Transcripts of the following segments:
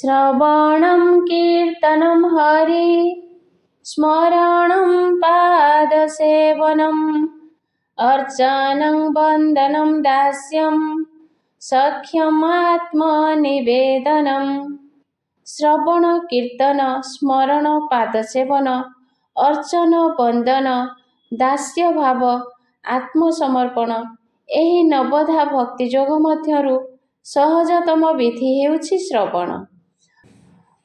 श्रवणं कीर्तनं हरि स्मरणं पादसेवनम् अर्चनं वन्दनं दास्यं सख्यमात्मनिवेदनम्। श्रवण कीर्तन स्मरण पादसेवन अर्चन वंदन दास्य भाव आत्मसमर्पण ଏହି ନବଧା ଭକ୍ତି ଯୋଗ ମଧ୍ୟରୁ ସହଜତମ ବିଧି ହେଉଛି ଶ୍ରବଣ,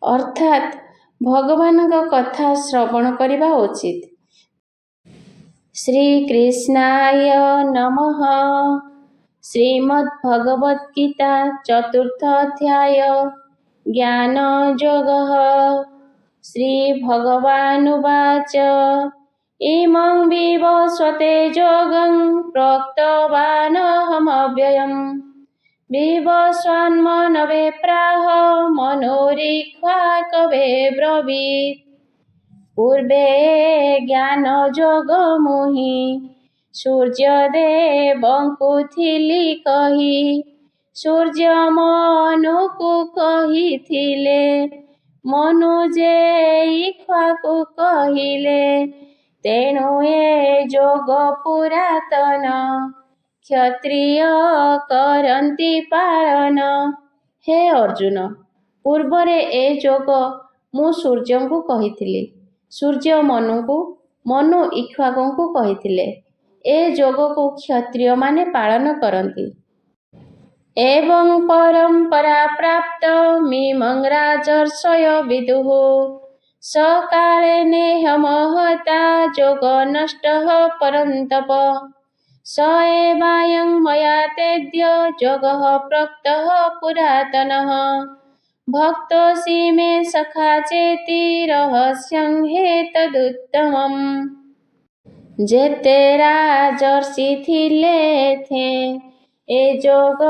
ଅର୍ଥାତ୍ ଭଗବାନଙ୍କ କଥା ଶ୍ରବଣ କରିବା ଉଚିତ। ଶ୍ରୀକୃଷ୍ଣାୟ ନମଃ। ଶ୍ରୀମଦ୍ଭଗବତ୍ ଗୀତା ଚତୁର୍ଥ ଅଧ୍ୟାୟ ଜ୍ଞାନ ଯୋଗଃ। ଶ୍ରୀଭଗବାନୁବାଚ ଇମଂ ବିବସ୍ୱତେ ଯୋଗଂ ପ୍ରୋକ୍ତବାନହମव्यୟम् ବିବସ୍ୱାନ୍ମନवे ପ୍ରାହ ମନୋରିକ୍ଷ୍ୱାକवे ବ୍ରवीत्। ପୂର୍ବେ ଜ୍ଞାନ ଯୋଗ ମୁହିଁ ସୂର୍ଯ୍ୟଦେବଙ୍କୁ ଥିଲି କହି ସୂର୍ଯ୍ୟ ମନୁକୁ କହିଥିଲେ ମନୁ ଯେ ଇକ୍ଷ୍ୱାକୁ କହିଲେ। ତେଣୁ ଏ ଯୋଗ ପୁରାତନ କ୍ଷତ୍ରିୟ କରନ୍ତି ପାଳନ। ହେ ଅର୍ଜୁନ, ପୂର୍ବରେ ଏ ଯୋଗ ମୁଁ ସୂର୍ଯ୍ୟଙ୍କୁ କହିଥିଲି, ସୂର୍ଯ୍ୟ ମନୁଙ୍କୁ, ମନୁ ଇକ୍ଷ୍ୱାକୁଙ୍କୁ କହିଥିଲେ। ଏ ଯୋଗକୁ କ୍ଷତ୍ରିୟମାନେ ପାଳନ କରନ୍ତି। ଏବଂ ପରମ୍ପରା ପ୍ରାପ୍ତ ମିମଂ ରାଜର୍ଷୟ ବିଦୁଃ ସକାଳେ ନେହ ମହତା ଯୋଗ ନଷ୍ଟଃ ପରନ୍ତପ ସ ଏବାୟଂ ମୟା ତେଦ୍ୟ ଯୋଗଃ ପ୍ରୋକ୍ତଃ ପୁରାତନଃ ଭକ୍ତୋऽସि ମେ ସଖା ଚେତି ରହସ୍ୟଂ ହେତଦୁତ୍ତମମ୍। ଯେତେ ରାଜର୍ଷି ଥିଲେ ଏ ଯୋଗ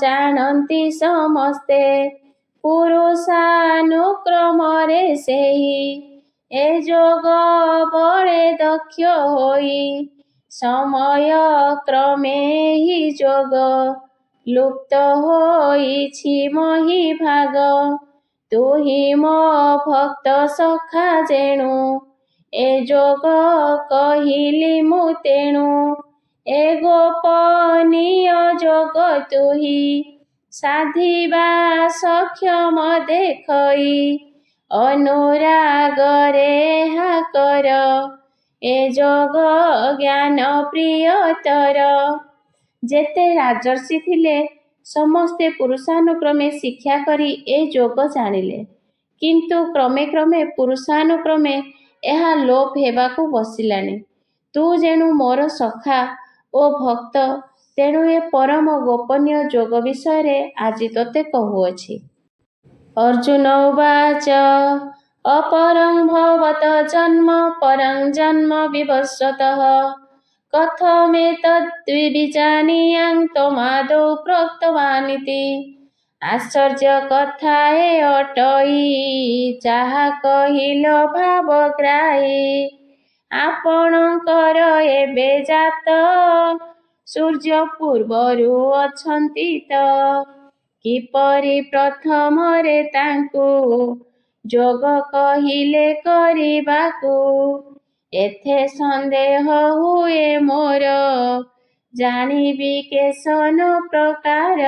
ଜାଣନ୍ତି ସମସ୍ତେ ପୁରୁଷାନୁକ୍ରମରେ ସେହି ଏ ଯୋଗ ବଳେ ଦକ୍ଷ ହୋଇ ସମୟ କ୍ରମେ ଏହି ଯୋଗ ଲୁପ୍ତ ହୋଇଛି ମହି ଭାଗ। ତୁହି ମୋ ଭକ୍ତ ସଖା ଯେଣୁ ଏ ଯୋଗ କହିଲି ମୁଁ ତେଣୁ ଏ ଗୋପନୀୟ ଯୋଗ ତୁହି ସାଧିବା ସକ୍ଷମ ଦେଖଇ ଅନୁରାଗରେ ଏହା କର ଏ ଯୋଗ ଜ୍ଞାନ ପ୍ରିୟତର। ଯେତେ ରାଜର୍ଷି ଥିଲେ ସମସ୍ତେ ପୁରୁଷାନୁକ୍ରମେ ଶିକ୍ଷା କରି ଏ ଯୋଗ ଜାଣିଲେ, କିନ୍ତୁ କ୍ରମେ କ୍ରମେ ପୁରୁଷାନୁକ୍ରମେ ଏହା ଲୋପ ହେବାକୁ ବସିଲାଣି। ତୁ ଯେଣୁ ମୋର ସଖା ଓ ଭକ୍ତ, ତେଣୁ ଏ ପରମ ଗୋପନୀୟ ଯୋଗ ବିଷୟରେ ଆଜି ତୋତେ କହୁଅଛି। ଅର୍ଜୁନ ଉବାଚ ଅପରଂ ଭବତ ଜନ୍ମ ପରଂ ଜନ୍ମ ବିଭସ୍ୱତଃ କଥମେତଦ୍ବିଜାନୀୟାଂ ତ୍ୱମାଦୌ ପ୍ରୋକ୍ତବାନିତି। ଆଶ୍ଚର୍ଯ୍ୟ କଥା ଏ ଅଟଇ ଯାହା କହିଲ ଭାବଗ୍ରାହୀ। ଆପଣଙ୍କର ଏବେ ଜାତ ସୂର୍ଯ୍ୟ ପୂର୍ବରୁ ଅଛନ୍ତି ତ କିପରି ପ୍ରଥମରେ ତାଙ୍କୁ ଯୋଗ କହିଲେ କରିବାକୁ। ଏଥେ ସନ୍ଦେହ ହୁଏ ମୋର ଜାଣିବି କେଶନ ପ୍ରକାର।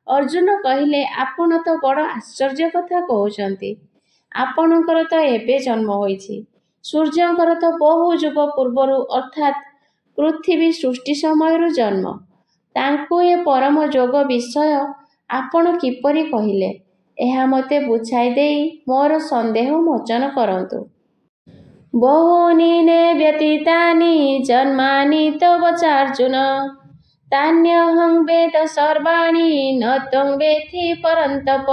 ଅର୍ଜୁନ କହିଲେ, ଆପଣ ତ ବଡ଼ ଆଶ୍ଚର୍ଯ୍ୟ କଥା କହୁଛନ୍ତି। ଆପଣଙ୍କର ତ ଏବେ ଜନ୍ମ ହୋଇଛି, ସୂର୍ଯ୍ୟଙ୍କର ତ ବହୁ ଯୁଗ ପୂର୍ବରୁ ଅର୍ଥାତ୍ ପୃଥିବୀ ସୃଷ୍ଟି ସମୟରୁ ଜନ୍ମ। ତାଙ୍କୁ ଏ ପରମ ଯୋଗ ବିଷୟ ଆପଣ କିପରି କହିଲେ, ଏହା ମୋତେ ବୁଝାଇ ଦେଇ ମୋର ସନ୍ଦେହ ମୋଚନ କରନ୍ତୁ। ବହୂନି ନେ ବ୍ୟତୀତାନି ଜନ୍ମାନି ତବ ଚାର୍ଜୁନ ତାନ୍ୟହଂ ବେଦ ସର୍ବାଣି ନ ତ୍ୱଂ ବେଥି ପରନ୍ତପ।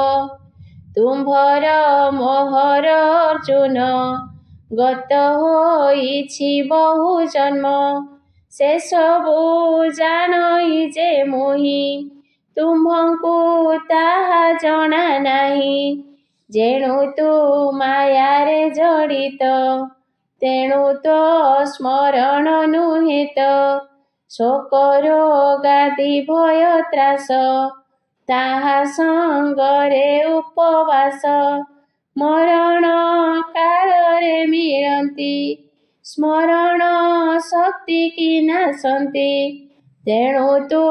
ତୁମ୍ଭର ମୋହର ଅର୍ଜୁନ ଗତ ହୋଇଛି ବହୁ ଜନ୍ମ ସେସବୁ ଜାଣଇ ଯେ ମୁହିଁ ତୁମ୍ଭଙ୍କୁ ତାହା ଜଣା ନାହିଁ। ଯେଣୁ ତୁ ମାୟାରେ ଜଡ଼ିତ ତେଣୁ ତୋ ସ୍ମରଣ ନୁହେଁ ତ ଶୋକ ରୋଗାଦି ଭୟ ତ୍ରାସ ତାହା ସଙ୍ଗରେ ଉପବାସ ମରଣ କାଳରେ ମିଳନ୍ତି। ସ୍ମରଣ ଶକ୍ତି କି ନାଶନ୍ତି। ତେଣୁ ତୁ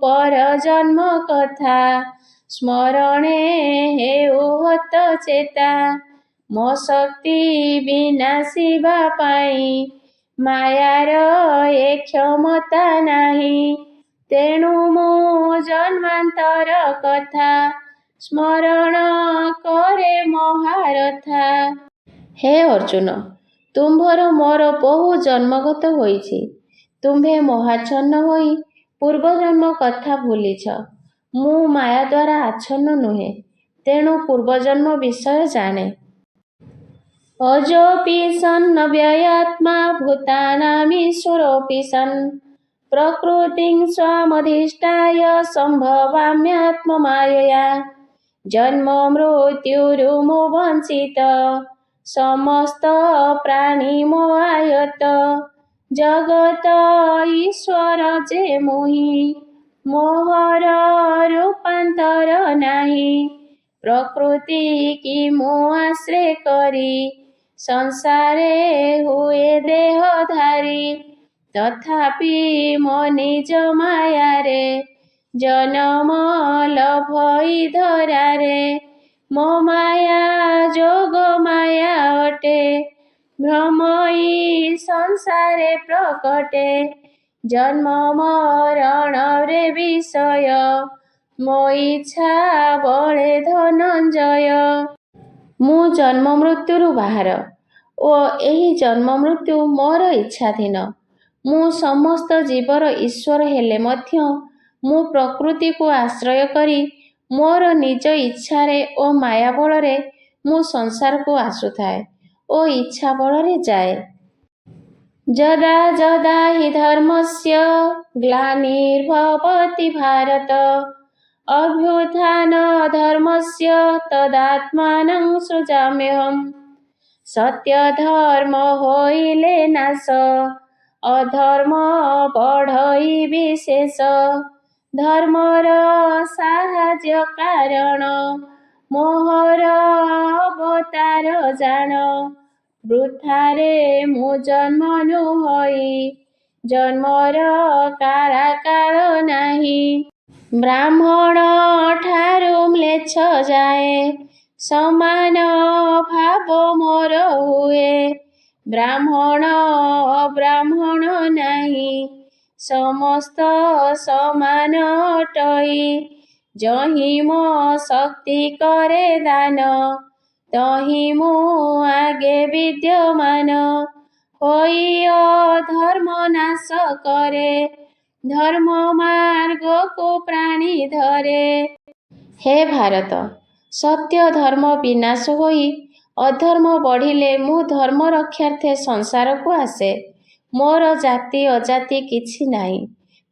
ପରଜନ୍ମ କଥା ସ୍ମରଣେ ହେଉ ହତ ଚେତା। ମୋ ଶକ୍ତି ବିନାଶିବା ପାଇଁ ମାୟାର ଏ କ୍ଷମତା ନାହିଁ। ତେଣୁ ମୁଁ ଜନ୍ମାନ୍ତର କଥା ସ୍ମରଣ କରେ ମହାରଥା। ହେ ଅର୍ଜୁନ, ତୁମ୍ଭର ମୋର ବହୁ ଜନ୍ମଗତ ହୋଇଛି। ତୁମ୍ଭେ ମୋହାଚ୍ଛନ୍ନ ହୋଇ ପୂର୍ବଜନ୍ମ କଥା ଭୁଲିଛ। ମୁଁ ମାୟା ଦ୍ୱାରା ଆଚ୍ଛନ୍ନ ନୁହେଁ, ତେଣୁ ପୂର୍ବଜନ୍ମ ବିଷୟ ଜାଣେ। ଅଜୋପି ସନ୍ନବ୍ୟୟାତ୍ମା ଭୂତାନାମୀଶ୍ୱରୋऽପି ସନ୍ ପ୍ରକୃତିଂ ସ୍ୱାମଧିଷ୍ଠାୟ ସମ୍ଭବାମ୍ୟାତ୍ମମାୟୟା। ଜନ୍ମ ମୃତ୍ୟୁରୁମୁ ବଞ୍ଚିତ ସମସ୍ତ ପ୍ରାଣୀ ମୋହାୟତ। ଜଗତ ଈଶ୍ୱର ଯେ ମୋହି ମୋହର ରୂପାନ୍ତର ନାହିଁ। ପ୍ରକୃତି କି ମୁଁ ଆଶ୍ରୟ କରି ସଂସାରେ ହୁଏ ଦେହଧାରୀ। ତଥାପି ମୋ ନିଜ ମାୟାରେ ଜନମ ଲଭଇ ଧରାରେ। ମୋ ମାୟା ଯୋଗ ମାୟା ଅଟେ ଭ୍ରମଇ ସଂସାରେ ପ୍ରକଟେ। ଜନ୍ମ ମରଣରେ ବିଷୟ ମୋ ଇଚ୍ଛା ବଳେ ଧନଞ୍ଜୟ। ମୁଁ ଜନ୍ମ ମୃତ୍ୟୁରୁ ବାହାର ଓ ଏହି ଜନ୍ମ ମୃତ୍ୟୁ ମୋର ଇଚ୍ଛାଧୀନ। ମୁଁ ସମସ୍ତ ଜୀବର ଈଶ୍ୱର ହେଲେ ମଧ୍ୟ ମୁଁ ପ୍ରକୃତିକୁ ଆଶ୍ରୟ କରି ମୋର ନିଜ ଇଚ୍ଛାରେ ଓ ମାୟା ବଳରେ ମୁଁ ସଂସାରକୁ ଆସୁଥାଏ ଓ ଇଚ୍ଛା ବଳରେ ଯାଏ। ଯଦା ଯଦା ହି ଧର୍ମସ୍ୟ ଗ୍ଲାନିର୍ଭବତି ଭାରତ ଅଭ୍ୟୁତ୍ଥାନ ଧର୍ମସ୍ୟ ତଦାତ୍ମାନଂ ସୃଜାମ୍ୟହମ୍। ସତ୍ୟ ଧର୍ମ ହୋଇଲେ ନାଶ ଅଧର୍ମ ବଢ଼ଇ ଶେଷ। ଧର୍ମର ସାହାଯ୍ୟ କାରଣ ମୋହର ଅବତାର ଜାଣ। ବୃଥାରେ ମୁଁ ଜନ୍ମ ନୁହଇ ଜନ୍ମର କାଳାକାଳ ନାହିଁ। ବ୍ରାହ୍ମଣ ଠାରୁ ମ୍ଲେଚ୍ଛ ଯାଏ ସମାନ ଭାବ ମୋର ହୁଏ। ବ୍ରାହ୍ମଣ ଅବ୍ରାହ୍ମଣ ନାହିଁ ସମସ୍ତ ସମାନ ଅଟଇ। ଯହିଁ ମୋ ଶକ୍ତି କରେ ଦାନ ତହିଁ ମୁଁ ଆଗେ ବିଦ୍ୟମାନ। ହୋଇ ଅଧର୍ମ ନାଶ କରେ ଧର୍ମ ମାର୍ଗକୁ ପ୍ରାଣୀ ଧରେ। ହେ ଭାରତ, ସତ୍ୟ ଧର୍ମ ବିନାଶ ହୋଇ ଅଧର୍ମ ବଢ଼ିଲେ ମୁଁ ଧର୍ମ ରକ୍ଷାର୍ଥେ ସଂସାରକୁ ଆସେ। ମୋର ଜାତି ଅଜାତି କିଛି ନାହିଁ।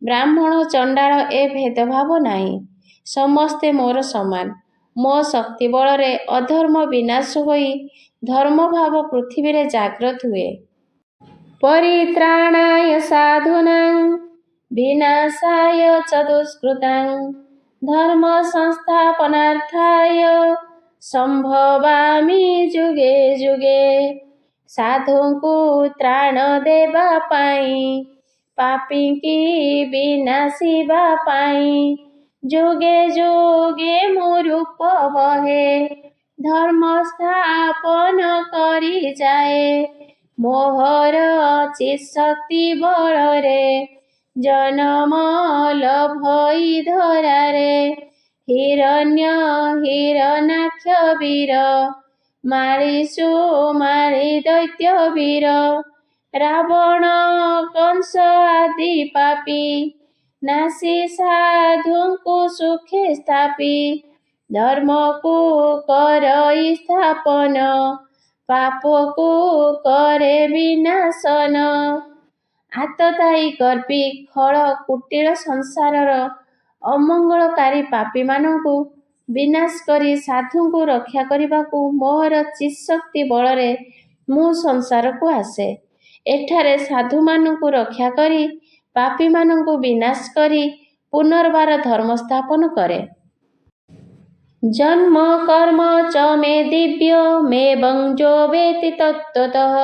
ବ୍ରାହ୍ମଣ ଚଣ୍ଡାଳ ଏ ଭେଦଭାବ ନାହିଁ। ସମସ୍ତେ ମୋର ସମାନ। ମୋ ଶକ୍ତି ବଳରେ ଅଧର୍ମ ବିନାଶ ହୋଇ ଧର୍ମଭାବ ପୃଥିବୀରେ ଜାଗ୍ରତ ହୁଏ। ପରିତ୍ରାଣାୟ ସାଧୂନାଂ ବିନାଶାୟ ଚ ଦୁଷ୍କୃତାଂ ଧର୍ମ ସଂସ୍ଥାପନାର୍ଥାୟ ସମ୍ଭବାମି ଯୁଗେ ଯୁଗେ। ସାଧୁଙ୍କୁ ତ୍ରାଣ ଦେବା ପାଇଁ ପାପୀଙ୍କି ବିନାଶିବା ପାଇଁ ଯୁଗେ ଯୁଗେ ମୁଁ ରୂପ ବହେ ଧର୍ମ ସ୍ଥାପନ କରି ଯାଏ। ମୋହର ଚିତ୍ଶକ୍ତି ବଳରେ ଜନମ ଲଭଇ ଧରାରେ। ହିରଣ୍ୟ ହିରଣାକ୍ଷ ବୀର ମାଳି ସୁମାଳି ଦୈତ୍ୟ ବୀର ରାବଣ କଂସ ଆଦି ପାପୀ ନାସି ସାଧୁଙ୍କୁ ସୁଖେ ସ୍ଥାପି। ଧର୍ମକୁ କରଇ ସ୍ଥାପନ ପାପକୁ କରେ ବିନାଶନ। ଆତତାୟୀ ଗର୍ବୀ ଖଳ କୁଟିଳ ସଂସାରର ଅମଙ୍ଗଳକାରୀ ପାପୀମାନଙ୍କୁ ବିନାଶ କରି ସାଧୁଙ୍କୁ ରକ୍ଷା କରିବାକୁ ମୋହର ଚିତ୍ଶକ୍ତି ବଳରେ ମୁଁ ସଂସାରକୁ ଆସେ। ଏଠାରେ ସାଧୁମାନଙ୍କୁ ରକ୍ଷା କରି ପାପୀମାନଙ୍କୁ ବିନାଶ କରି ପୁନର୍ବାର ଧର୍ମ ସ୍ଥାପନ କରେ। जन्म कर्म च मे दिव्यमेवं जो वेत्ति तत्त्वतः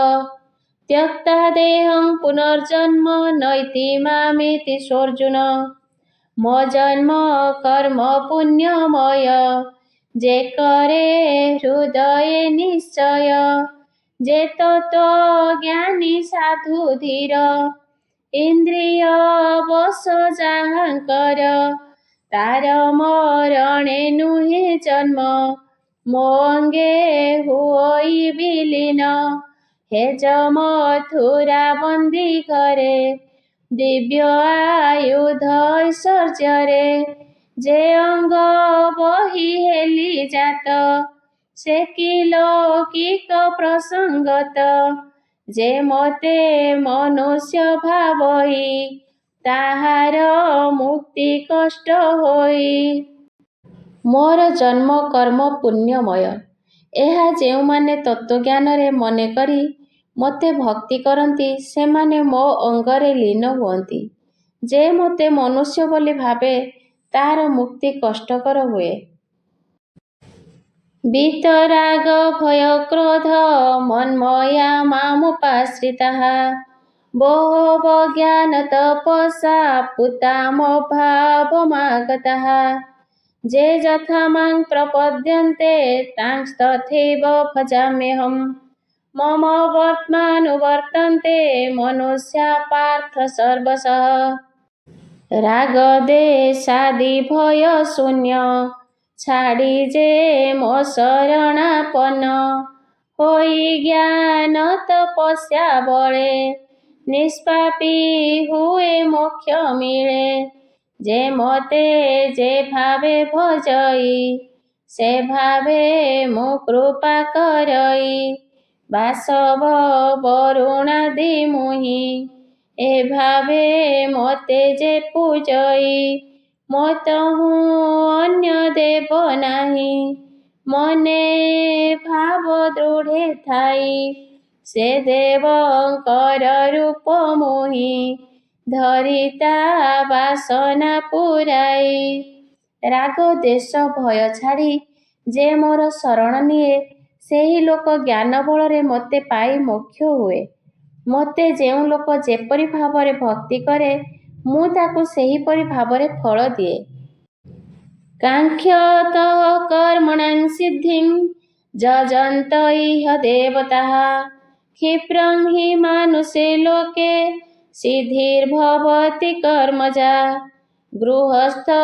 त्यक्ता देहं पुनर्जन्म नैति मामेति सोऽर्जुन। मो जन्म कर्म पुण्यमय जे करे हृदये निश्चय जे तत्त्वज्ञानी साधु धीर इंद्रिय बस जाहांकर तार मरणे नुहे जन्म मो अंगे हुई विलीन हे ज मथुरा बंदी घरे दिव्य आयुध ऐश्वर्य जे अंग बही हेली जात से कि लौकिक प्रसंगत जे मते मनुष्य भावई ताहार मुक्ति कष्ट होई। मोर जन्म कर्म पुण्यमय ଏହା ଯେଉଁମାନେ ତତ୍ତ୍ୱଜ୍ଞାନରେ ମନେ କରି ମୋତେ ଭକ୍ତି କରନ୍ତି ସେମାନେ ମୋ ଅଙ୍ଗରେ ଲୀନ ହୁଅନ୍ତି। ଯେ ମୋତେ ମନୁଷ୍ୟ ବୋଲି ଭାବେ ତାହାର ମୁକ୍ତି କଷ୍ଟକର ହୁଏ। ବିତରାଗ ଭୟ କ୍ରୋଧ ମନ୍ମୟା ମାମୁପାଶ୍ରିତାଃ ବହବ ଜ୍ଞାନ ତପସା ପୂତାମଭାବମାଗତାଃ ଯେ ଯଥା ମାଂ ପ୍ରପଦ୍ୟନ୍ତେ ତାଂସ୍ତଥୈବ ଭଜାମ୍ୟହମ୍ मम वर्त्मानुवर्तन्ते मनुष्या पार्थ सर्वशः राग देशादि भय शून्य छाड़ी जे मो शरणापन्न होई ज्ञान तपस्या बळे निष्पापी हुए मोक्ष मिले जे मते जे भावे भजई से भावे मो कृपा करई बासव बरुणादि मुहि ए भावे मते जे पूजई मतहु अन्य देव नाही मने भाव दृढ़े थाई से देवंकर रूप मोहि धरिता बासना पुराई राग देश भय छाड़ी जे मोर शरण निये ସେହି ଲୋକ ଜ୍ଞାନ ବଳରେ ମୋତେ ପାଇ ମୋକ୍ଷ ହୁଏ। ମୋତେ ଯେଉଁ ଲୋକ ଯେପରି ଭାବରେ ଭକ୍ତି କରେ ମୁଁ ତାକୁ ସେହିପରି ଭାବରେ ଫଳ ଦିଏ। କାଙ୍କ୍ଷତଃ କର୍ମଣାଂ ସିଦ୍ଧିଂ ଯଜନ୍ତ ଇହ ଦେବତାଃ କ୍ଷିପ୍ରଂ ହି ମାନୁଷେ ଲୋକେ ସିଦ୍ଧିର୍ଭବତି କର୍ମଜା ଗୃହସ୍ଥ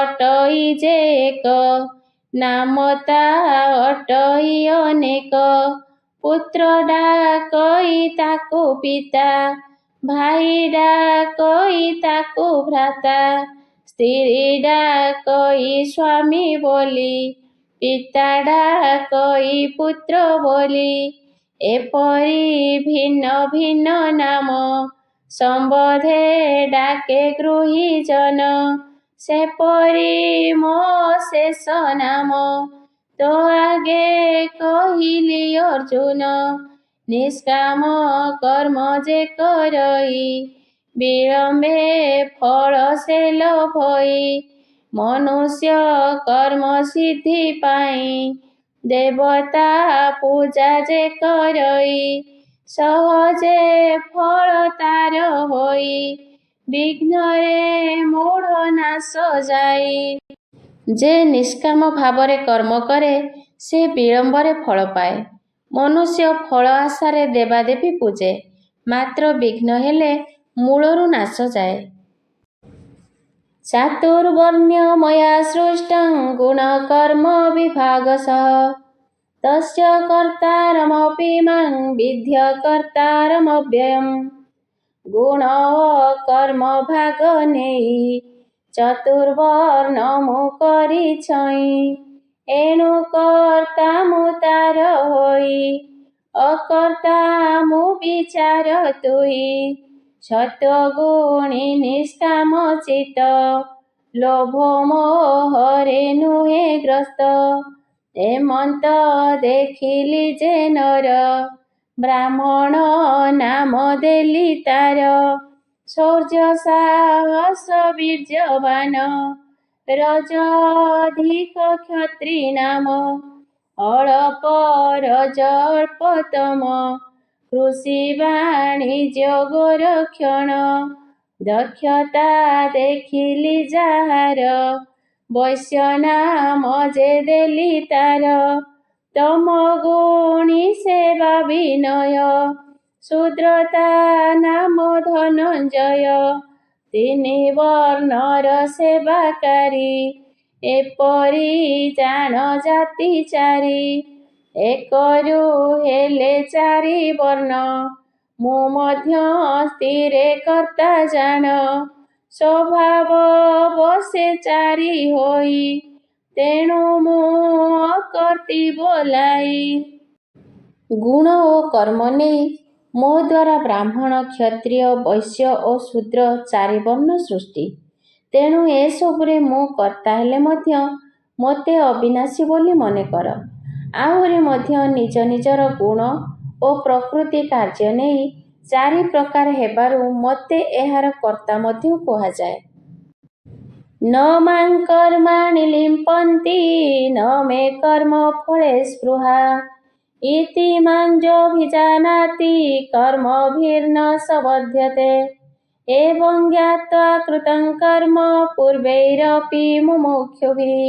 ଅଟଇ ଯେ ଏକ नामता अटई अनेक पुत्र डाकई ताको पिता भाई डाकई ताको भ्राता स्त्री डाकई स्वामी बोली पिता डाकई पुत्र बोली एपरी भिन्न भिन्न नाम संबोधे डाके गृही जन सेपरी मो शेष नाम तो आगे कहिली अर्जुन निष्काम कर्म जे करई विलम्बे फल से लभई मनुष्य कर्म सिद्धि पाई देवता पूजा जे करई सहजे फल तार होई विघ्ନରେ मूढ़ नाश जाई जे निष्काम भावरे कर्म करे से विलम्बरे फल पाए मनुष्य फल आशारे देवादेवी पूजे मात्र विघ्न हेले मूलरू नाश जाए। चातुर्वर्ण्य मया सृष्टं गुण कर्म विभागशः तस्य कर्तारमपि मां विद्य कर्तारमव्ययम् गुण कर्म भाग नेई चतुर्वर्ण मु करिछई एणु कर्ता मु तार होई अकर्ता मु विचार तुई सत्वगुणी निष्काम चित लोभ मोहरे नुहे ग्रस्त एमंत देखिली जे नर ब्राह्मण नाम देली तार शौर्य साहस वीर्यवान ରଜାଧିକ କ୍ଷତ୍ରୀ ନାମ ଅଳପ ରଜ ଅଳ୍ପତମ କୃଷି ବାଣିଜ୍ୟ ଗୋରକ୍ଷଣ ଦକ୍ଷତା ଦେଖିଲି ଯାହାର ବୈଶ୍ୟ ନାମ ଯେ ଦେଲି ତାର ତମ ଗୁଣୀ ସେବା ବିନୟ ଶୂଦ୍ରତା ନାମ ଧନଞ୍ଜୟ ତିନି ବର୍ଣ୍ଣର ସେବାକାରୀ ଏପରି ଜାଣ ଜାତି ଚାରି ଏକରୁ ହେଲେ ଚାରି ବର୍ଣ୍ଣ ମୁଁ ମଧ୍ୟ ସ୍ଥିରେ କର୍ତ୍ତା ଜାଣ ସ୍ୱଭାବ ବସେ ଚାରି ହୋଇ ତେଣୁ ମୁଁ ଅକର୍ତ୍ତି ବୋଲାଇ ଗୁଣ ଓ କର୍ମ ନେଇ ମୋ ଦ୍ୱାରା ବ୍ରାହ୍ମଣ କ୍ଷତ୍ରିୟ ବୈଶ୍ୟ ଓ ଶୂଦ୍ର ଚାରି ବର୍ଣ୍ଣ ସୃଷ୍ଟି। ତେଣୁ ଏସବୁରେ ମୁଁ କର୍ତ୍ତା ହେଲେ ମଧ୍ୟ ମୋତେ ଅବିନାଶୀ ବୋଲି ମନେକର। ଆହୁରି ମଧ୍ୟ ନିଜ ନିଜର ଗୁଣ ଓ ପ୍ରକୃତି କାର୍ଯ୍ୟ ନେଇ ଚାରି ପ୍ରକାର ହେବାରୁ ମୋତେ ଏହାର କର୍ତ୍ତା ମଧ୍ୟ କୁହାଯାଏ। ନ ମାଂ କର୍ମାଣି ଲିମ୍ପନ୍ତି ନ ମେ କର୍ମ ଫଳେ ସ୍ପୃହା ଇତି ମାଂ ଯୋऽଭିଜାନାତି କର୍ମଭିର୍ନ ସବଧ୍ୟତେ ଏବଂ ଜ୍ଞାତ୍ୱା କୃतं କର୍ମ ପୂର୍ବୈରପି ମୁମୁକ୍ଷୁभिः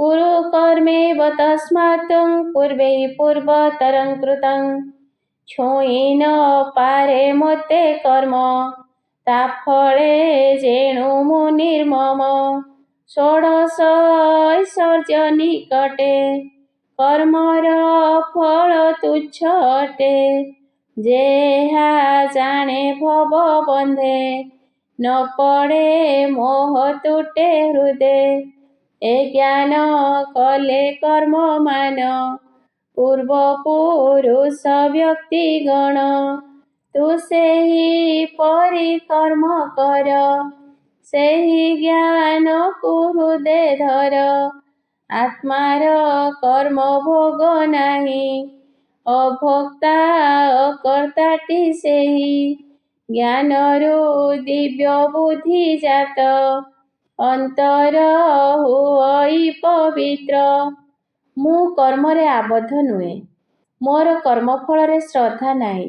କୁରୁ କର୍ମୈବ ତସ୍ମାତ୍ ତ୍ୱଂ ପୂର୍ବୈ ପୂର୍ବତରଂ କୃतं ଛୁଇଁ ନ ପାରେ ମୋତେ କର୍ମ ତା ଫଳେ ଯେଣୁ ମୁଁ ନିର୍ମମ ଷୋଡ଼ଶ ଐଶ୍ୱର୍ଯ୍ୟ ନିକଟେ କର୍ମର ଫଳ ତୁଚ୍ଛ ଅଟେ ଯେହା ଜାଣେ ଭବ ବନ୍ଧେ ନ ପଡ଼େ ମୋହ ତୁଟେ ହୃଦେ ଏ ଜ୍ଞାନ କଲେ କର୍ମମାନ ପୂର୍ବ ପୁରୁଷ ବ୍ୟକ୍ତିଗଣ ତୁ ସେହିପରି କର୍ମ କର ସେହି ଜ୍ଞାନକୁ ହୃଦେ ଧର ଆତ୍ମାର କର୍ମ ଭୋଗ ନାହିଁ ଅଭୋକ୍ତା ଅକର୍ତ୍ତାଟି ସେହି ଜ୍ଞାନରୁ ଦିବ୍ୟ ବୁଦ୍ଧି ଜାତ ଅନ୍ତର ହୁଅଇ ପବିତ୍ର ମୁଁ କର୍ମରେ ଆବଦ୍ଧ ନୁହେଁ ମୋର କର୍ମଫଳରେ ଶ୍ରଦ୍ଧା ନାହିଁ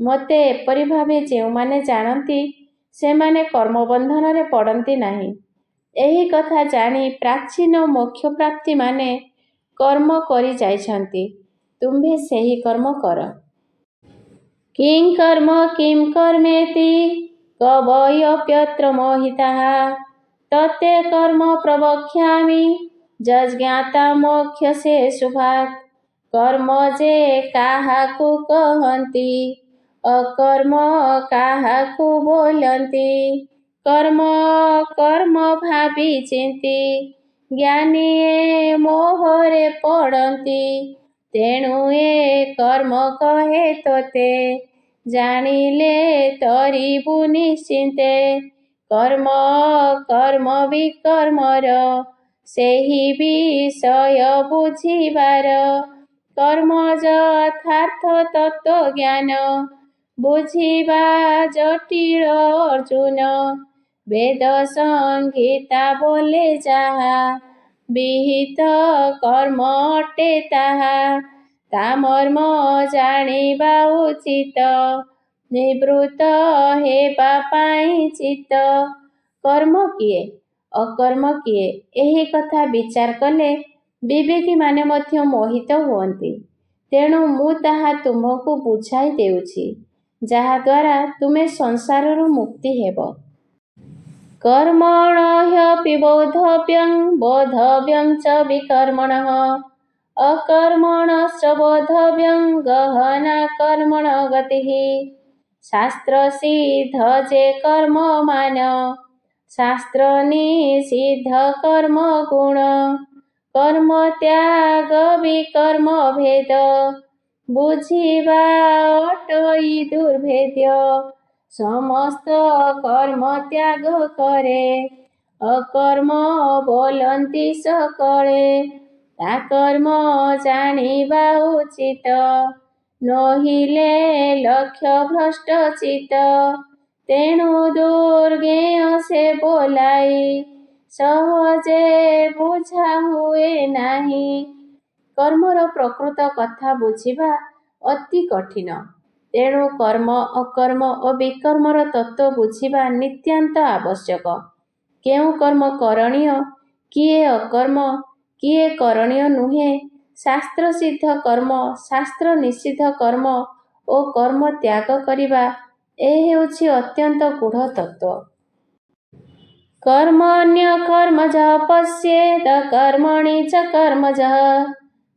ମୋତେ ଏପରି ଭାବେ ଯେଉଁମାନେ ଜାଣନ୍ତି ସେମାନେ କର୍ମବନ୍ଧନରେ ପଡ଼ନ୍ତି ନାହିଁ। ଏହି କଥା ଜାଣି ପ୍ରାଚୀନ ମୋକ୍ଷପ୍ରାପ୍ତିମାନେ କର୍ମ କରି ଯାଇଛନ୍ତି ତୁମ୍ଭେ ସେହି କର୍ମ କର। କିଂ କର୍ମ କିଂ କର୍ମେତି କବୟୋऽପ୍ୟତ୍ର ମୋହିତାଃ ତତେ କର୍ମ ପ୍ରବକ୍ଷ୍ୟାମି ଯଜ୍ଜ୍ଞାତା ମୋକ୍ଷ୍ୟସେ ଶୁଭାତ୍ କର୍ମ ଯେ କାହାକୁ କହନ୍ତି ଅକର୍ମ କାହାକୁ ବୋଲନ୍ତି କର୍ମ କର୍ମ ଭାବି ଚିନ୍ତି ଜ୍ଞାନୀ ଏ ମୋହରେ ପଡ଼ନ୍ତି ତେଣୁ ଏ କର୍ମ କହେ ତୋତେ ଜାଣିଲେ ତରିବୁ ନିଶ୍ଚିନ୍ତେ କର୍ମ କର୍ମ ବିକର୍ମର ସେହି ବିଷୟ ବୁଝିବାର କର୍ମ ଯଥାର୍ଥ ତତ୍ତ୍ୱ ଜ୍ଞାନ ବୁଝିବା ଜଟିଳ ଅର୍ଜୁନ ବେଦ ସଂହିତା ବୋଲେ ଯାହା ବିହିତ କର୍ମ ଅଟେ ତାହା ତା ମର୍ମ ଜାଣିବା ଉଚିତ ନିବୃତ୍ତ ହେବା ପାଇଁ ଚିତ୍ତ କର୍ମ କିଏ ଅକର୍ମ କିଏ ଏହି କଥା ବିଚାର କଲେ ବିବେକୀମାନେ ମଧ୍ୟ ମୋହିତ ହୁଅନ୍ତି ତେଣୁ ମୁଁ ତାହା ତୁମକୁ ବୁଝାଇ ଦେଉଛି ଯାହାଦ୍ୱାରା ତୁମେ ସଂସାରରୁ ମୁକ୍ତି ହେବ। କର୍ମଣ ହ୍ୟପି ବୋଦ୍ଧବ୍ୟଂ ବୋଦ୍ଧବ୍ୟଂ ଚ ବିକର୍ମଣଃ ଅକର୍ମଣଶ୍ଚ ବୋଦ୍ଧବ୍ୟଂ ଗହନା କର୍ମଣ ଗତିଃ ଶାସ୍ତ୍ର ସିଦ୍ଧ ଯେ କର୍ମମାନ ଶାସ୍ତ୍ର ନିଷିଦ୍ଧ କର୍ମ ଗୁଣ କର୍ମ ତ୍ୟାଗ ବିକର୍ମ ଭେଦ ବୁଝିବା ଅଟଇ ଦୁର୍ଭେଦ୍ୟ ସମସ୍ତ କର୍ମ ତ୍ୟାଗ କରେ ଅକର୍ମ ବୋଲନ୍ତି ସକଳେ ତା କର୍ମ ଜାଣିବା ଉଚିତ ନୋହିଲେ ଲକ୍ଷ୍ୟ ଭ୍ରଷ୍ଟ ଚିତ୍ତ ତେଣୁ ଦୁର୍ଜ୍ଞେୟ ସେ ବୋଲାଇ ସହଜେ ବୁଝା ହୁଏ ନାହିଁ। କର୍ମର ପ୍ରକୃତ କଥା ବୁଝିବା ଅତି କଠିନ। ତେଣୁ କର୍ମ, ଅକର୍ମ ଓ ବିକର୍ମର ତତ୍ତ୍ୱ ବୁଝିବା ନିତାନ୍ତ ଆବଶ୍ୟକ। କେଉଁ କର୍ମ କରଣୀୟ, କିଏ ଅକର୍ମ, କିଏ କରଣୀୟ ନୁହେଁ, ଶାସ୍ତ୍ରସିଦ୍ଧ କର୍ମ, ଶାସ୍ତ୍ର ନିଷିଦ୍ଧ କର୍ମ ଓ କର୍ମ ତ୍ୟାଗ କରିବା, ଏ ହେଉଛି ଅତ୍ୟନ୍ତ ଗୂଢ଼ ତତ୍ତ୍ୱ। କର୍ମଣ୍ୟକର୍ମଜଃ ପଶ୍ୟେତ୍ କର୍ମଣି ଚ କର୍ମଜଃ।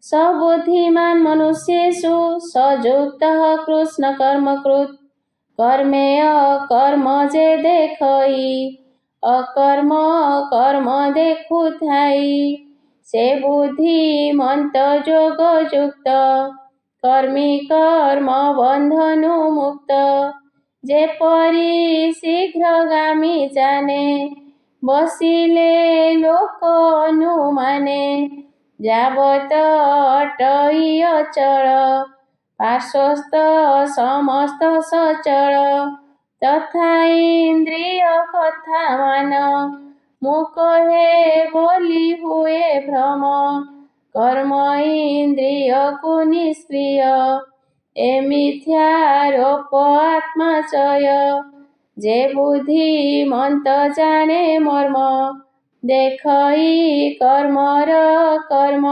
ସ ବୁଦ୍ଧିମାନ୍ ମନୁଷ୍ୟେଷୁ ସ ଯୁକ୍ତଃ କୃષ્ଣ କର୍ମକୃତ୍। কর্মেয় কর্ম যে দেখই, অকর্ম কর্ম দেখুথাই। সে বুদ্ধিমন্ত যোগযুক্ত, কর্মী কর্ম বন্ধনু মুক্ত। যেপরি শীঘ্রগামী জানে, বসিলে লোক অনুমানে। যাবত অটই অচল, পার্শ্বস্থ সমস্ত সচল। তথা ইন্দ্রিয় কথা মান, মুখ হে বলি হুয়ে ভ্রম। কর্ম ইন্দ্রিয়কু নিষ্ক্রিয়, এ মিথ্যারোপ আত্মাচয়। যে বুদ্ধিমন্ত জানে মর্ম, দেখই কর্মর কর্ম।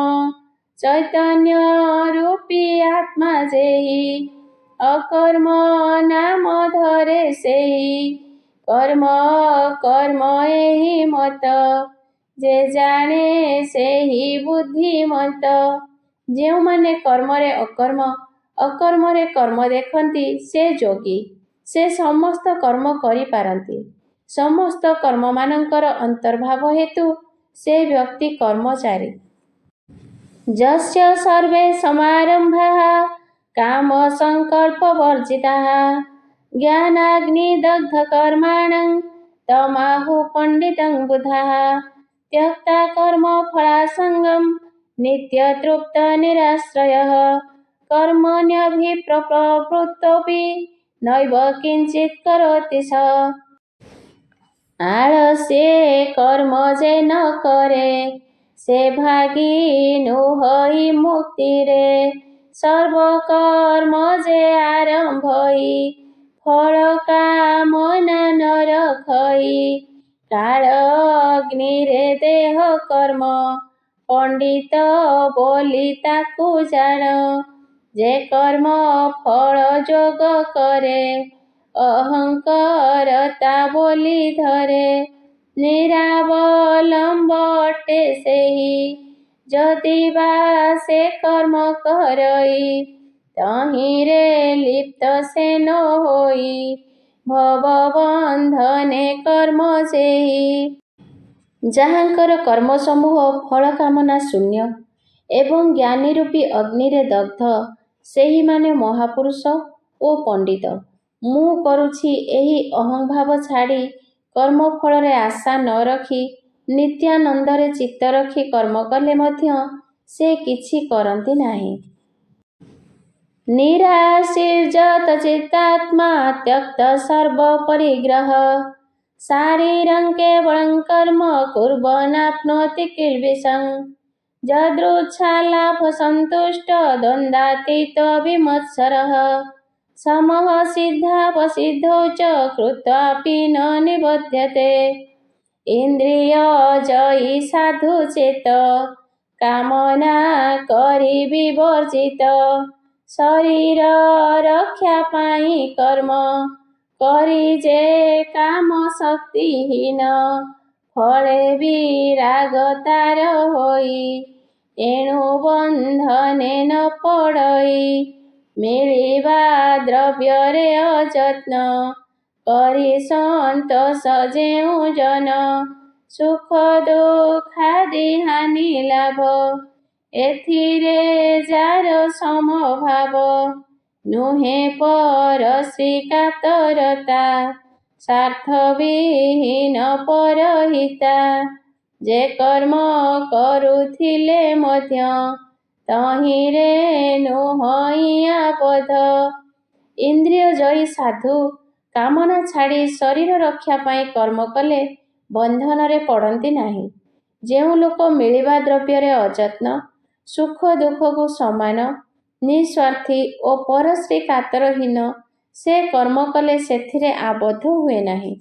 চৈতন্য রূপী আত্মা যেহি, অকর্ম নাম ধরে সেই। কর্ম কর্ম ଏହି ମତ, ଯେ ଜାଣେ ସେହି ବୁଦ୍ଧିମନ୍ତ। ଯେଉଁମାନେ କର୍ମରେ ଅକର୍ମ, ଅକର୍ମରେ କର୍ମ ଦେଖନ୍ତି, ସେ ଯୋଗୀ। ସେ ସମସ୍ତ କର୍ମ କରିପାରନ୍ତି। ସମସ୍ତ କର୍ମମାନଙ୍କର ଅନ୍ତର୍ଭାବ ହେତୁ ସେ ବ୍ୟକ୍ତି କର୍ମଚାରୀ। ଯସ୍ୟ ସର୍ବେ ସମାରମ୍ଭାଃ କାମସଙ୍କଳ୍ପବର୍ଜିତାଃ, ଜ୍ଞାନାଗ୍ନିଦଗ୍ଧକର୍ମାଣଂ ତମାହୁଃ ପଣ୍ଡିତଂ ବୁଧାଃ। ତ୍ୟକ୍ତା କର୍ମଫଳାସଙ୍ଗଂ ନିତ୍ୟତୃପ୍ତ ନିରାଶ୍ରୟଃ, କର୍ମଣ୍ୟଭିପ୍ରବୃତ୍ତୋऽପି ନୈବ କିଞ୍ଚିତ୍ କରୋତି ସଃ। આળસે કર્મ જે ન કરે, ସେ ଭାଗୀ ନୁହଇ ମୁକ୍ତିରେ। ସର୍ବକର୍ମ ଯେ ଆରମ୍ଭଇ, ଫଳ କାମନା ନ ରଖଇ। କାଳ ଅଗ୍ନିରେ ଦେହ କର୍ମ, ପଣ୍ଡିତ ବୋଲି ତାକୁ ଜାଣ। ଯେ କର୍ମ ଫଳ ଯୋଗ କରେ, ଅହଂକାରତା ବୋଲି ଧରେ। ନିରାବଲମ୍ବ ଅଟେ ସେହି, ଯଦି ବା ସେ କର୍ମ କରଇ। ତହିଁରେ ଲିପ୍ତ ସେ ନ ହୋଇ, ଭବବନ୍ଧନେ କର୍ମ ଯେହି। ଯାହାଙ୍କର କର୍ମସମୂହ ଫଳକାମନା ଶୂନ୍ୟ ଏବଂ ଜ୍ଞାନୀରୂପୀ ଅଗ୍ନିରେ ଦଗ୍ଧ, ସେହିମାନେ ମହାପୁରୁଷ ଓ ପଣ୍ଡିତ। ମୁଁ କରୁଛି ଏହି ଅହଂଭାବ ଛାଡ଼ି କର୍ମଫଳରେ ଆଶା ନ ରଖି ନିତ୍ୟାନନ୍ଦରେ ଚିତ୍ତ ରଖି କର୍ମ କଲେ ମଧ୍ୟ ସେ କିଛି କରନ୍ତି ନାହିଁ। ନିରାଶୀର୍ଯତଚିତ୍ତାତ୍ମା ତ୍ୟକ୍ତ ସର୍ବପରିଗ୍ରହ, ଶାରୀରଂ କେବଳଂ କର୍ମ କୁର୍ବନ୍ନାପ୍ନୋତି କିଲ୍ବିଷଂ। ଯଦୃଚ୍ଛାଲାଭସନ୍ତୁଷ୍ଟ ଦ୍ୱନ୍ଦ୍ୱାତୀତ ବିମତ୍ସରଃ, ସମଃ ସିଦ୍ଧାବସିଦ୍ଧौ च କୃତ୍ୱାପି ନ ନିବଧ୍ୟତେ। ଇନ୍ଦ୍ରିୟଜୟୀ ସାଧୁ ଚେତ, କାମନା କରି ବିବର୍ଜିତ। ଶରୀର ରକ୍ଷା ପାଇଁ କର୍ମ କରି ଯେ କାମ ଶକ୍ତିହୀନ। ଫଳେ ବିରାଗ ତାର ହୋଇ, ଏଣୁ ବନ୍ଧନେ ନ ପଡ଼ଇ। ମିଳିବା ଦ୍ରବ୍ୟରେ ଅଯତ୍ନ, କରି ସନ୍ତୋଷ ଯେଉଁ ଜନ। ସୁଖ ଦୁଃଖାଦି ହାନି ଲାଭ, ଏଥିରେ ଯାର ସମଭାବ। ନୁହେଁ ପରଶ୍ରୀ କାତରତା, ସ୍ୱାର୍ଥବିହୀନ ପରହିତା। ଯେ କର୍ମ କରୁଥିଲେ ମଧ୍ୟ, ତହିଁରେ ନୁହଁଇ ଆବଦ୍ଧ। ଇନ୍ଦ୍ରିୟଜୟୀ ସାଧୁ କାମନା ଛାଡ଼ି ଶରୀର ରକ୍ଷା ପାଇଁ କର୍ମ କଲେ ବନ୍ଧନରେ ପଡ଼ନ୍ତି ନାହିଁ। ଯେଉଁ ଲୋକ ମିଳିବା ଦ୍ରବ୍ୟରେ ଅଯତ୍ନ, ସୁଖ ଦୁଃଖକୁ ସମାନ, ନିଃସ୍ୱାର୍ଥୀ ଓ ପରଶ୍ରୀ କାତରହୀନ, ସେ କର୍ମ କଲେ ସେଥିରେ ଆବଦ୍ଧ ହୁଏ ନାହିଁ।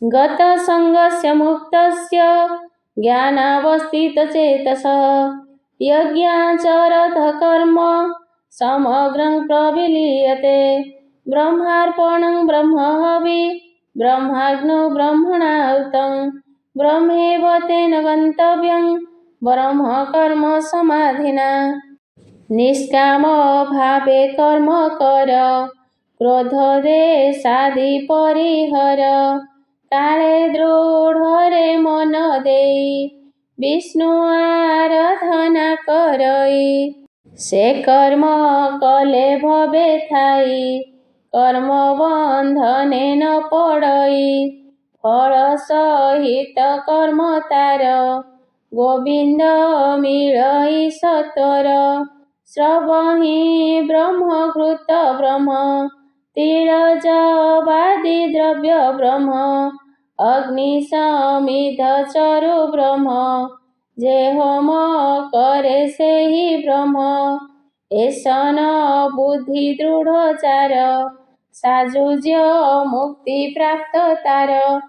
ଗତ ସଙ୍ଗସ୍ୟ ମୁକ୍ତସ୍ୟ ଜ୍ଞାନାବସ୍ଥିତଚେତସଃ ଯଜ୍ଞାଚରତଃ କର୍ମ ସମଗ୍ରଂ ପ୍ରବିলীୟତେ। ବ୍ରହ୍ମାର୍ପଣଂ ବ୍ରହ୍ମହବି ବ୍ରହ୍ମାଗ୍ନौ ବ୍ରହ୍ମଣାହୁତଂ ବ୍ରହ୍ମୈବ ତେନ ଗନ୍ତବ୍ୟଂ ବ୍ରହ୍ମ କର୍ମ ସମାધિନା। ନିଷ୍କାମ ଭାବେ କର୍ମ କର, କ୍ରୋଧଦେଶାଦି ପରିହର, କାଳେ ଦୃଢ଼ରେ ମନ ଦେଇ ବିଷ୍ଣୁ ଆରାଧନା କରଇ। ସେ କର୍ମ କଲେ ଭବେ ଥାଇ, କର୍ମ ବନ୍ଧନେ ନ ପଡ଼ଇ। ଫଳ ସହିତ କର୍ମ ତାର, ଗୋବିନ୍ଦ ମିଳଇ ସତ୍ୱର। ଶ୍ରବହିଁ ବ୍ରହ୍ମକୃତ ବ୍ରହ୍ମ, ତିଳଜବାଦି ଦ୍ରବ୍ୟ ବ୍ରହ୍ମ, ଅଗ୍ନି ସମିଧ ଚରୁ ବ୍ରହ୍ମ, ଯେ ହୋମ କରେ ସେହି ବ୍ରହ୍ମ। ଏସନ ବୁଦ୍ଧି ଦୃଢ଼ଚାର, ସାଯୁଜ୍ୟ ମୁକ୍ତି ପ୍ରାପ୍ତ ତାର।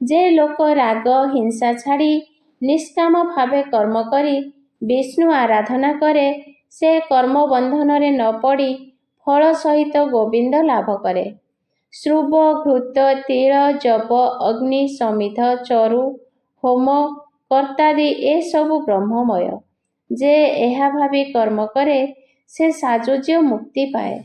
ଯେ ଲୋକ ରାଗ ହିଂସା ଛାଡ଼ି ନିଷ୍କାମ ଭାବେ କର୍ମ କରି ବିଷ୍ଣୁ ଆରାଧନା କରେ, ସେ କର୍ମ ବନ୍ଧନରେ ନ ପଡ଼ି ଫଳ ସହିତ ଗୋବିନ୍ଦ ଲାଭ କରେ। ଶ୍ରୁବ, ଘୃତ, ତିଳ, ଜବ, ଅଗ୍ନି, ସମିଧ, ଚରୁ, ହୋମ, କର୍ତ୍ତାଦି ଏସବୁ ବ୍ରହ୍ମମୟ। ଯେ ଏହା ଭାବି କର୍ମ କରେ, ସେ ସାଯୁଜ୍ୟ ମୁକ୍ତି ପାଏ।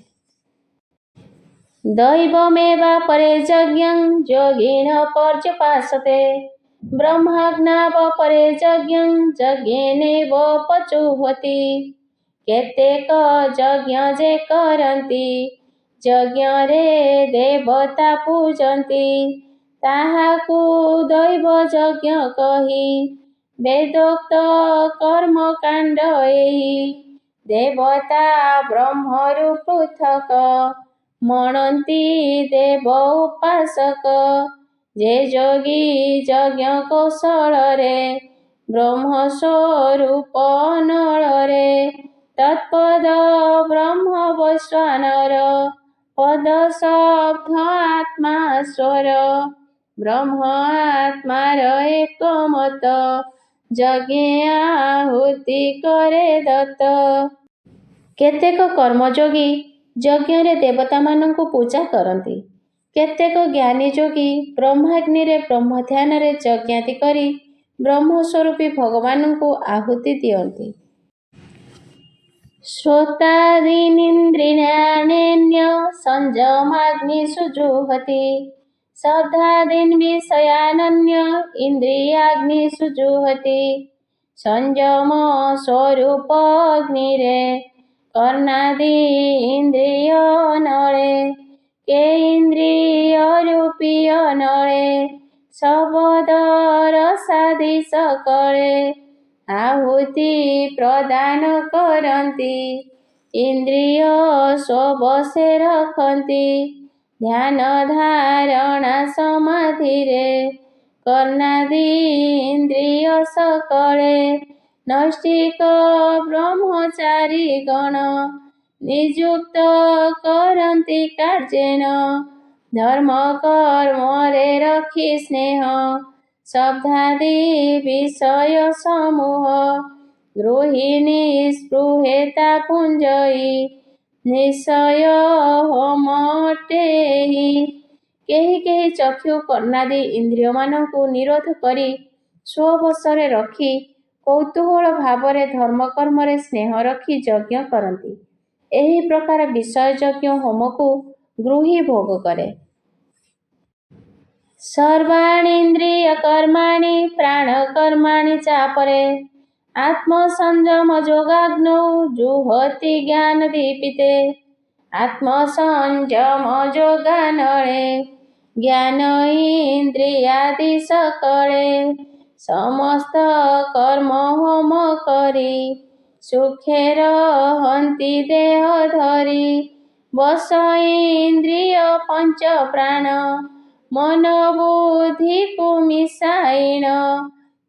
ଦୈବମେବାପରେ ଯଜ୍ଞଂ ଯୋଗିନଃ ପର୍ଯ୍ୟୁପାସତେ। ବ୍ରହ୍ମାଜ୍ଞାବପରେ ଯଜ୍ଞଂ ଯଜ୍ଞେନୈବ ପଚୁହ୍ୱତି। କେତେକ ଯଜ୍ଞ ଯେ କରନ୍ତି, ଯଜ୍ଞରେ ଦେବତା ପୂଜନ୍ତି, ତାହାକୁ ଦୈବ ଯଜ୍ଞ କହି। ବେଦୋକ୍ତ କର୍ମକାଣ୍ଡ ଏହି, ଦେବତା ବ୍ରହ୍ମରୁ ପୃଥକ, ମଣନ୍ତି ଦେବ ଉପାସକ। ଯେ ଯୋଗୀ ଯଜ୍ଞ କୌଶଳରେ, ବ୍ରହ୍ମସ୍ୱରୂପ ଅନଳରେ, ତତ୍ପଦ ବ୍ରହ୍ମ ବୈଶ୍ୱାନର, ପଦଶବ୍ଦ ଆତ୍ମା ସ୍ୱର, ବ୍ରହ୍ମ ଆତ୍ମାର ଏକମତ, ଯଜ୍ଞେ ଆହୁତି କରେ ଦତ୍ତ। କେତେକ କର୍ମଯୋଗୀ ଯଜ୍ଞରେ ଦେବତାମାନଙ୍କୁ ପୂଜା କରନ୍ତି। କେତେକ ଜ୍ଞାନୀ ଯୋଗୀ ବ୍ରହ୍ମାଗ୍ନିରେ ବ୍ରହ୍ମଧ୍ୟାନରେ ଯଜ୍ଞାଦି କରି ବ୍ରହ୍ମସ୍ୱରୂପୀ ଭଗବାନଙ୍କୁ ଆହୁତି ଦିଅନ୍ତି। ଶ୍ରୋତ୍ରାଦୀନିନ୍ଦ୍ରିୟାଣ୍ୟନ୍ୟ ସଂଯମାଗ୍ନିଷୁ ଜୁହୋତି। ଶବ୍ଦାଦୀନ୍ ବିଷୟାନନ୍ୟ ଇନ୍ଦ୍ରିୟାଗ୍ନିଷୁ ଜୁହୋତି। ସଂଯମ ସ୍ୱରୂପ ଅଗ୍ନିରେ କର୍ଣ୍ଣାଦି ଇନ୍ଦ୍ରିୟ ନଳେ, କେ ଇନ୍ଦ୍ରିୟ ରୂପୀ ଅନଳେ, ଶବଦ ରସାଦି ସକଳେ ଆହୁତି ପ୍ରଦାନ କରନ୍ତି। ଇନ୍ଦ୍ରିୟ ସ୍ୱବଶେ ରଖନ୍ତି, ଧ୍ୟାନ ଧାରଣା ସମାଧିରେ, କର୍ଣ୍ଣାଦି ଇନ୍ଦ୍ରିୟ ସକଳେ। ନୈଷ୍ଠିକ ବ୍ରହ୍ମଚାରୀ ଗଣ ନିଯୁକ୍ତ କରନ୍ତି କାର୍ଯ୍ୟେନ, ଧର୍ମ କର୍ମରେ ରଖି ସ୍ନେହ, ଶବ୍ଦାଦି ବିଷୟ ସମୂହ, ଗୃହୀ ନିଃସ୍ପୃହେତା ପୁଞ୍ଜଇ, ନିଶ୍ଚୟ ହୋମ ଅଟେହି। କେହି କେହି ଚକ୍ଷୁ କର୍ଣ୍ଣାଦି ଇନ୍ଦ୍ରିୟମାନଙ୍କୁ ନିରୋଧ କରି ସ୍ୱବଶରେ ରଖି କୌତୂହଳ ଭାବରେ ଧର୍ମକର୍ମରେ ସ୍ନେହ ରଖି ଯଜ୍ଞ କରନ୍ତି। ଏହି ପ୍ରକାର ବିଷୟ ଯଜ୍ଞ ହୋମକୁ ଗୃହୀ ଭୋଗ କରେ। ସର୍ବାଣୀନ୍ଦ୍ରିୟକର୍ମାଣି ପ୍ରାଣକର୍ମାଣि ଚାପରେ, ଆତ୍ମସଂଯମ ଯୋଗାଗ୍ନୌ ଜୁହୋତି ଜ୍ଞାନଦୀପିତେ। ଆତ୍ମସଂଯମ ଯୋଗାନଳେ, ଜ୍ଞାନ ଇନ୍ଦ୍ରିୟାଦି ସକଳେ, ସମସ୍ତ କର୍ମ ହୋମ କରି, ସୁଖେ ରହନ୍ତି ଦେହ ଧରି। ବଶ ଇନ୍ଦ୍ରିୟ ପଞ୍ଚ ପ୍ରାଣ, ମନ ବୁଦ୍ଧିକୁ ମିଶାଇଣ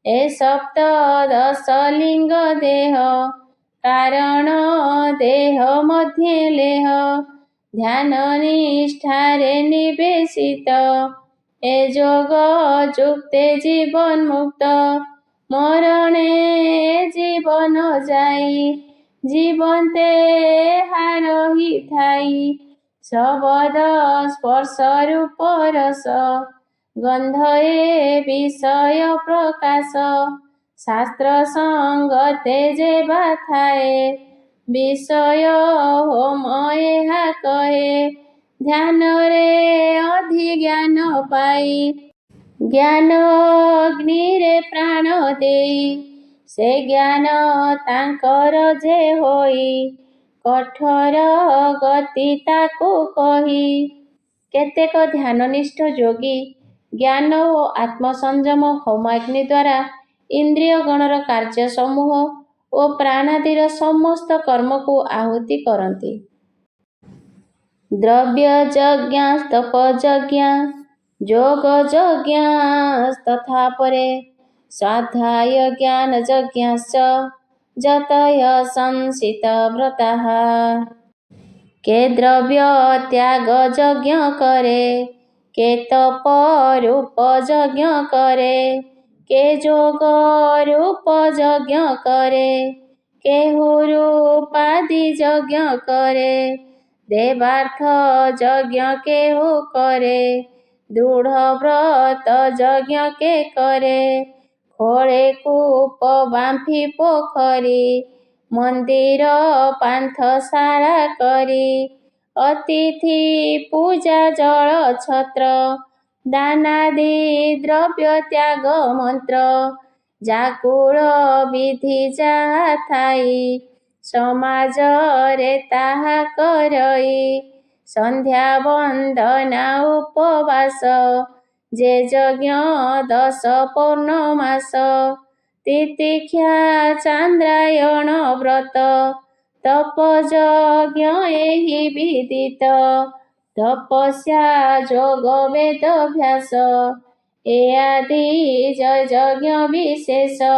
ଏ ସପ୍ତଦଶ ଲିଙ୍ଗ ଦେହ କାରଣ ଦେହ ମଧ୍ୟେ ଲେହ ଧ୍ୟାନ ନିଷ୍ଠାରେ ନିବେଶିତ ଏ ଯୋଗ ଯୁକ୍ତେ ଜୀବନ ମୁକ୍ତ ମରଣେ ଜୀବନ ଯାଇ ଜୀବନ୍ତେ ହାରହି ଥାଇ ଶବଦ ସ୍ପର୍ଶ ରୂପ ରସ ଗନ୍ଧ ଏ ବିଷୟ ପ୍ରକାଶ ଶାସ୍ତ୍ର ସଙ୍ଗତେ ଯେବା ଥାଏ ବିଷୟ ହୋମ ଏହା କହେ ଧ୍ୟାନରେ ଅଧିଜ୍ଞାନ ପାଇ ଜ୍ଞାନ ଅଗ୍ନିରେ ପ୍ରାଣ ଦେଇ ସେ ଜ୍ଞାନ ତାଙ୍କର ଯେ ହୋଇ କଠୋର ଗତି ତାକୁ କହି କେତେକ ଧ୍ୟାନନିଷ୍ଠ ଯୋଗୀ ଜ୍ଞାନ ଓ ଆତ୍ମସଂଯମ ହୋମାଗ୍ନି ଦ୍ୱାରା ଇନ୍ଦ୍ରିୟ ଗଣର କାର୍ଯ୍ୟ ସମୂହ ଓ ପ୍ରାଣାଦିର ସମସ୍ତ କର୍ମକୁ ଆହୁତି କରନ୍ତି। ଦ୍ରବ୍ୟ ଯଜ୍ଞ ତପ ଯଜ୍ଞ ଯୋଗ ଯଜ୍ଞ ତଥା ପରେ ସ୍ୱାଧ୍ୟାୟ ଜ୍ଞାନ ଯଜ୍ଞଶ୍ଚ ଯତୟ ସଂସିତ ବ୍ରତାଃ କେ ଦ୍ରବ୍ୟ ତ୍ୟାଗ ଯଜ୍ଞ କରେ କେ ତପ ରୂପ ଯଜ୍ଞ କରେ କେ ଯୋଗ ରୂପ ଯଜ୍ଞ କରେ କେହୁ ରୂପାଦି ଯଜ୍ଞ କରେ ଦେବାର୍ଥ ଯଜ୍ଞ କେହୁ କରେ ଦୃଢ଼ ବ୍ରତ ଯଜ୍ଞ କେ କରେ ଖୋଳେ କୂପ ବାମ୍ଫି ପୋଖରୀ ମନ୍ଦିର ପାନ୍ଥଶାଳା କରି ଅତିଥି ପୂଜା ଜଳ ଛତ୍ର ଦାନାଦି ଦ୍ରବ୍ୟ ତ୍ୟାଗ ମନ୍ତ୍ର ଯାକୁଳ ବିଧି ଯାହା ଥାଇ ସମାଜରେ ତାହା କରଇ ସନ୍ଧ୍ୟା ବନ୍ଦନା ଉପବାସ ଯେ ଯଜ୍ଞ 10 ପୌର୍ଣ୍ଣମାସ ତିତିକ୍ଷା ଚାନ୍ଦ୍ରାୟଣ ବ୍ରତ ତପ ଯଜ୍ଞ ଏହି ବିଦିତ ତପସ୍ୟା ଯୋଗ ବେଦଭ୍ୟାସ ଏ ଆଦି ଯଜ୍ଞ ବିଶେଷ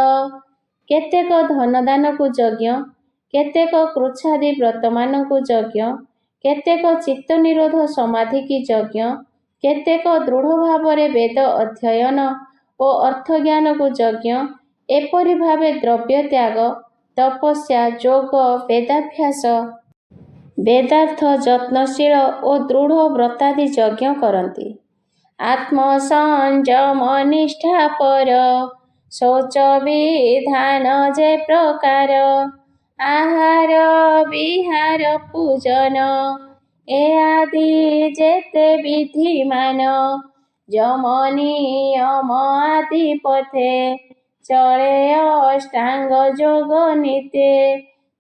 କେତେକ ଧନଦାନକୁ ଯଜ୍ଞ କେତେକ କୃଚ୍ଛାଦି ବ୍ରତମାନଙ୍କୁ ଯଜ୍ଞ କେତେକ ଚିତ୍ତ ନିରୋଧ ସମାଧିକି ଯଜ୍ଞ କେତେକ ଦୃଢ଼ ଭାବରେ ବେଦ ଅଧ୍ୟୟନ ଓ ଅର୍ଥଜ୍ଞାନକୁ ଯଜ୍ଞ ଏପରି ଭାବେ ଦ୍ରବ୍ୟ ତ୍ୟାଗ ତପସ୍ୟା ଯୋଗ ବେଦାଭ୍ୟାସ ବେଦାର୍ଥ ଯତ୍ନଶୀଳ ଓ ଦୃଢ଼ ବ୍ରତାଦି ଯଜ୍ଞ କରନ୍ତି। ଆତ୍ମସଂଯମ ନିଷ୍ଠା ପର ଶୌଚ ବିଧାନ ଯେ ପ୍ରକାର ଆହାର ବିହାର ପୂଜନ ଏ ଆଦି ଯେତେ ବିଧିମାନ ଯମ ନିୟମ ଆଦି ପଥେ ଚଳେ ଅଷ୍ଟାଙ୍ଗ ଯୋଗ ନିତେ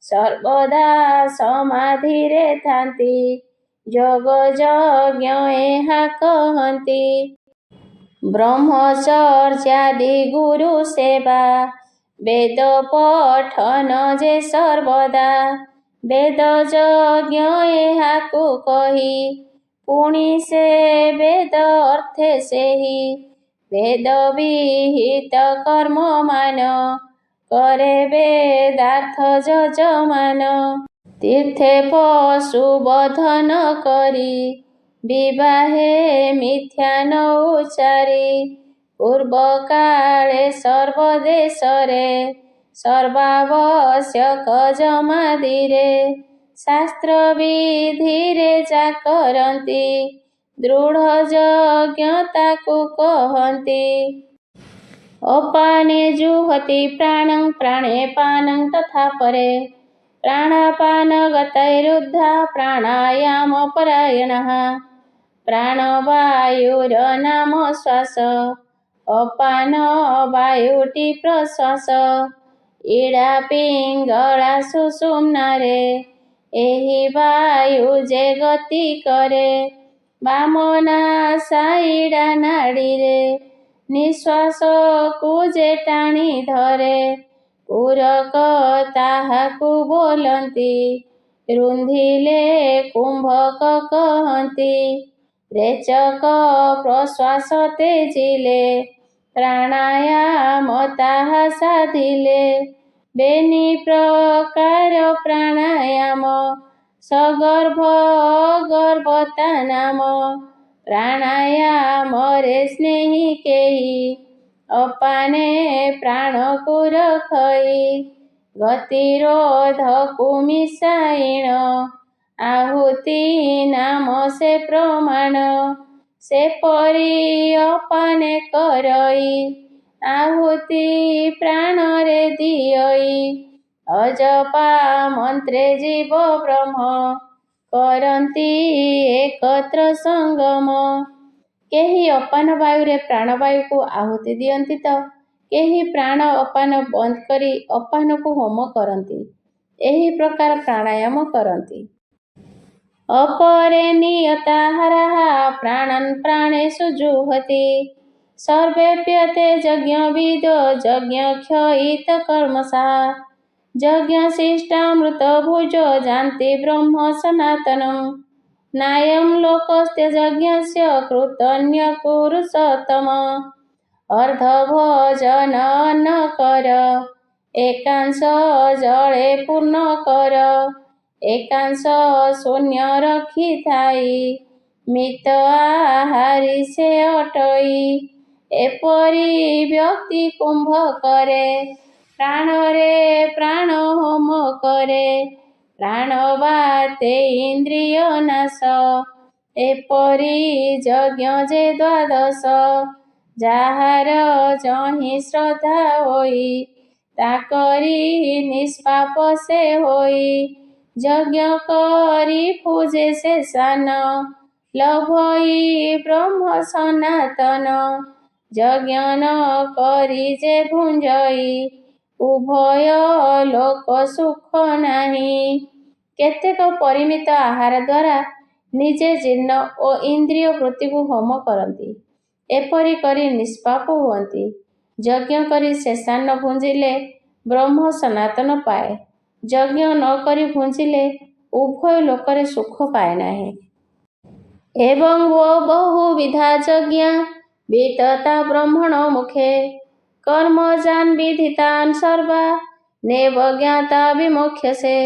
ସର୍ବଦା ସମାଧିରେ ଥାନ୍ତି ଯୋଗ ଯଜ୍ଞ ଏହା କହନ୍ତି। ବ୍ରହ୍ମଚର୍ଯ୍ୟାଦି ଗୁରୁ ସେବା ବେଦ ପଠନ ଯେ ସର୍ବଦା ବେଦ ଯଜ୍ଞ ଏହାକୁ କହି ପୁଣି ସେ ବେଦ ଅର୍ଥେ ସେହି ବେଦ ବିହିତ କର୍ମମାନ କରେ ବେଦାର୍ଥ ଯଜମାନ ତୀର୍ଥେ ପଶୁ ବଧନ କରି ବିବାହେ ମିଥ୍ୟା ନ ଉଚାରି ପୂର୍ବ କାଳେ ସର୍ବଦେଶରେ ସର୍ବାବଶ୍ୟକ ଜମାଦିରେ ଶାସ୍ତ୍ର ବିଧିରେ ଯା କରନ୍ତି ଦୃଢ଼ ଯଜ୍ଞ ତାକୁ କହନ୍ତି। ଅପାନେ ଜୁହତି ପ୍ରାଣଂ ପ୍ରାଣେ ପାନଂ ତଥା ପରେ ପ୍ରାଣାପାନ ଗତୈରୁଦ୍ଧା ପ୍ରାଣାୟାମ ପରାୟଣଃ ପ୍ରାଣବାୟୁର ନାମ ଶ୍ୱାସ ଅପାନ ବାୟୁଟି ପ୍ରଶ୍ୱାସ ଇଡ଼ା ପିଙ୍ଗଳା ସୁଷୁମ୍ନାରେ ଏହି ବାୟୁ ଯେ ଗତି କରେ ବାମନା ସାଇଡ଼ା ନାଡ଼ିରେ ନିଶ୍ୱାସକୁ ଯେ ଟାଣି ଧରେ ପୂରକ ତାହାକୁ ବୋଲନ୍ତି ରୁନ୍ଧିଲେ କୁମ୍ଭକ କହନ୍ତି रेचक प्रश्वास तेजिले प्राणायाम ताहा साधिले बेनी प्रकार प्राणायाम सगर्भ गर्भता नाम प्राणायाम रे स्नेही केही अपाने प्राण को रखई गतिरोधकु मिसाइण आहुति नाम से प्रमाण से परी अपाने करई आहुति प्राण रे दियई अजपा मंत्रे जीव ब्रह्म करती एकत्र संगम केही अपान वायु रे प्राणवायु को आहुति दियंती तो केही प्राण अपान बंद करी अपान को होम करती एही प्रकार प्राणायाम करती अपरे नियताहारः प्राणन् प्राणेषु जुहति सर्वेप्यते यज्ञविदो यज्ञक्षयितकर्मसाः यज्ञशिष्टामृतभुजो जानति ब्रह्म सनातनम् नायं लोकस्य यज्ञस्य कृतन्यपुरुषोत्तम अर्धभोजन न कर एकांश जळे पूर्ण कर एकांश शून्य रखी थाई मित आहारी से अटई एपरी व्यक्ति कुंभ करे प्राण रे प्राण होम करे प्राण बाते इंद्रिय नाश एपरी यज्ञ जे द्वादश ଯାହାର ଜହିଁ ଶ୍ରଦ୍ଧା ହୋଇ ତାକରି ନିଷ୍ପାପ ସେ ହୋଇ ଯଜ୍ଞ କରି ପୂଜେ ସେ ସାନ ଲଭଇ ବ୍ରହ୍ମ ସନାତନ ଯଜ୍ଞ ନ କରି ଯେ ଭୁଞ୍ଜଇ ଉଭୟ ଲୋକ ସୁଖ ନାହିଁ କେତେକ ପରିମିତ ଆହାର ଦ୍ୱାରା ନିଜେ ଜୀର୍ଣ୍ଣ ଓ ଇନ୍ଦ୍ରିୟ ବୃତ୍ତିକୁ ହୋମ କରନ୍ତି ଏପରି କରି ନିଷ୍ପାପ ହୁଅନ୍ତି ଯଜ୍ଞ କରି ଶେଷାନ୍ନ ଭୁଞ୍ଜିଲେ ବ୍ରହ୍ମ ସନାତନ ପାଏ ଯଜ୍ଞ ନ କରି ଭୁଞ୍ଜିଲେ ଉଭୟ ଲୋକରେ ସୁଖ ପାଏ ନାହିଁ ଏବଂ ଓ ବହୁବିଧା ଯଜ୍ଞା ବିତତା ବ୍ରହ୍ମଣ ମୁଖେ कर्मजान विधितान सर्वा नेव ज्ञाता विमोक्ष्यसे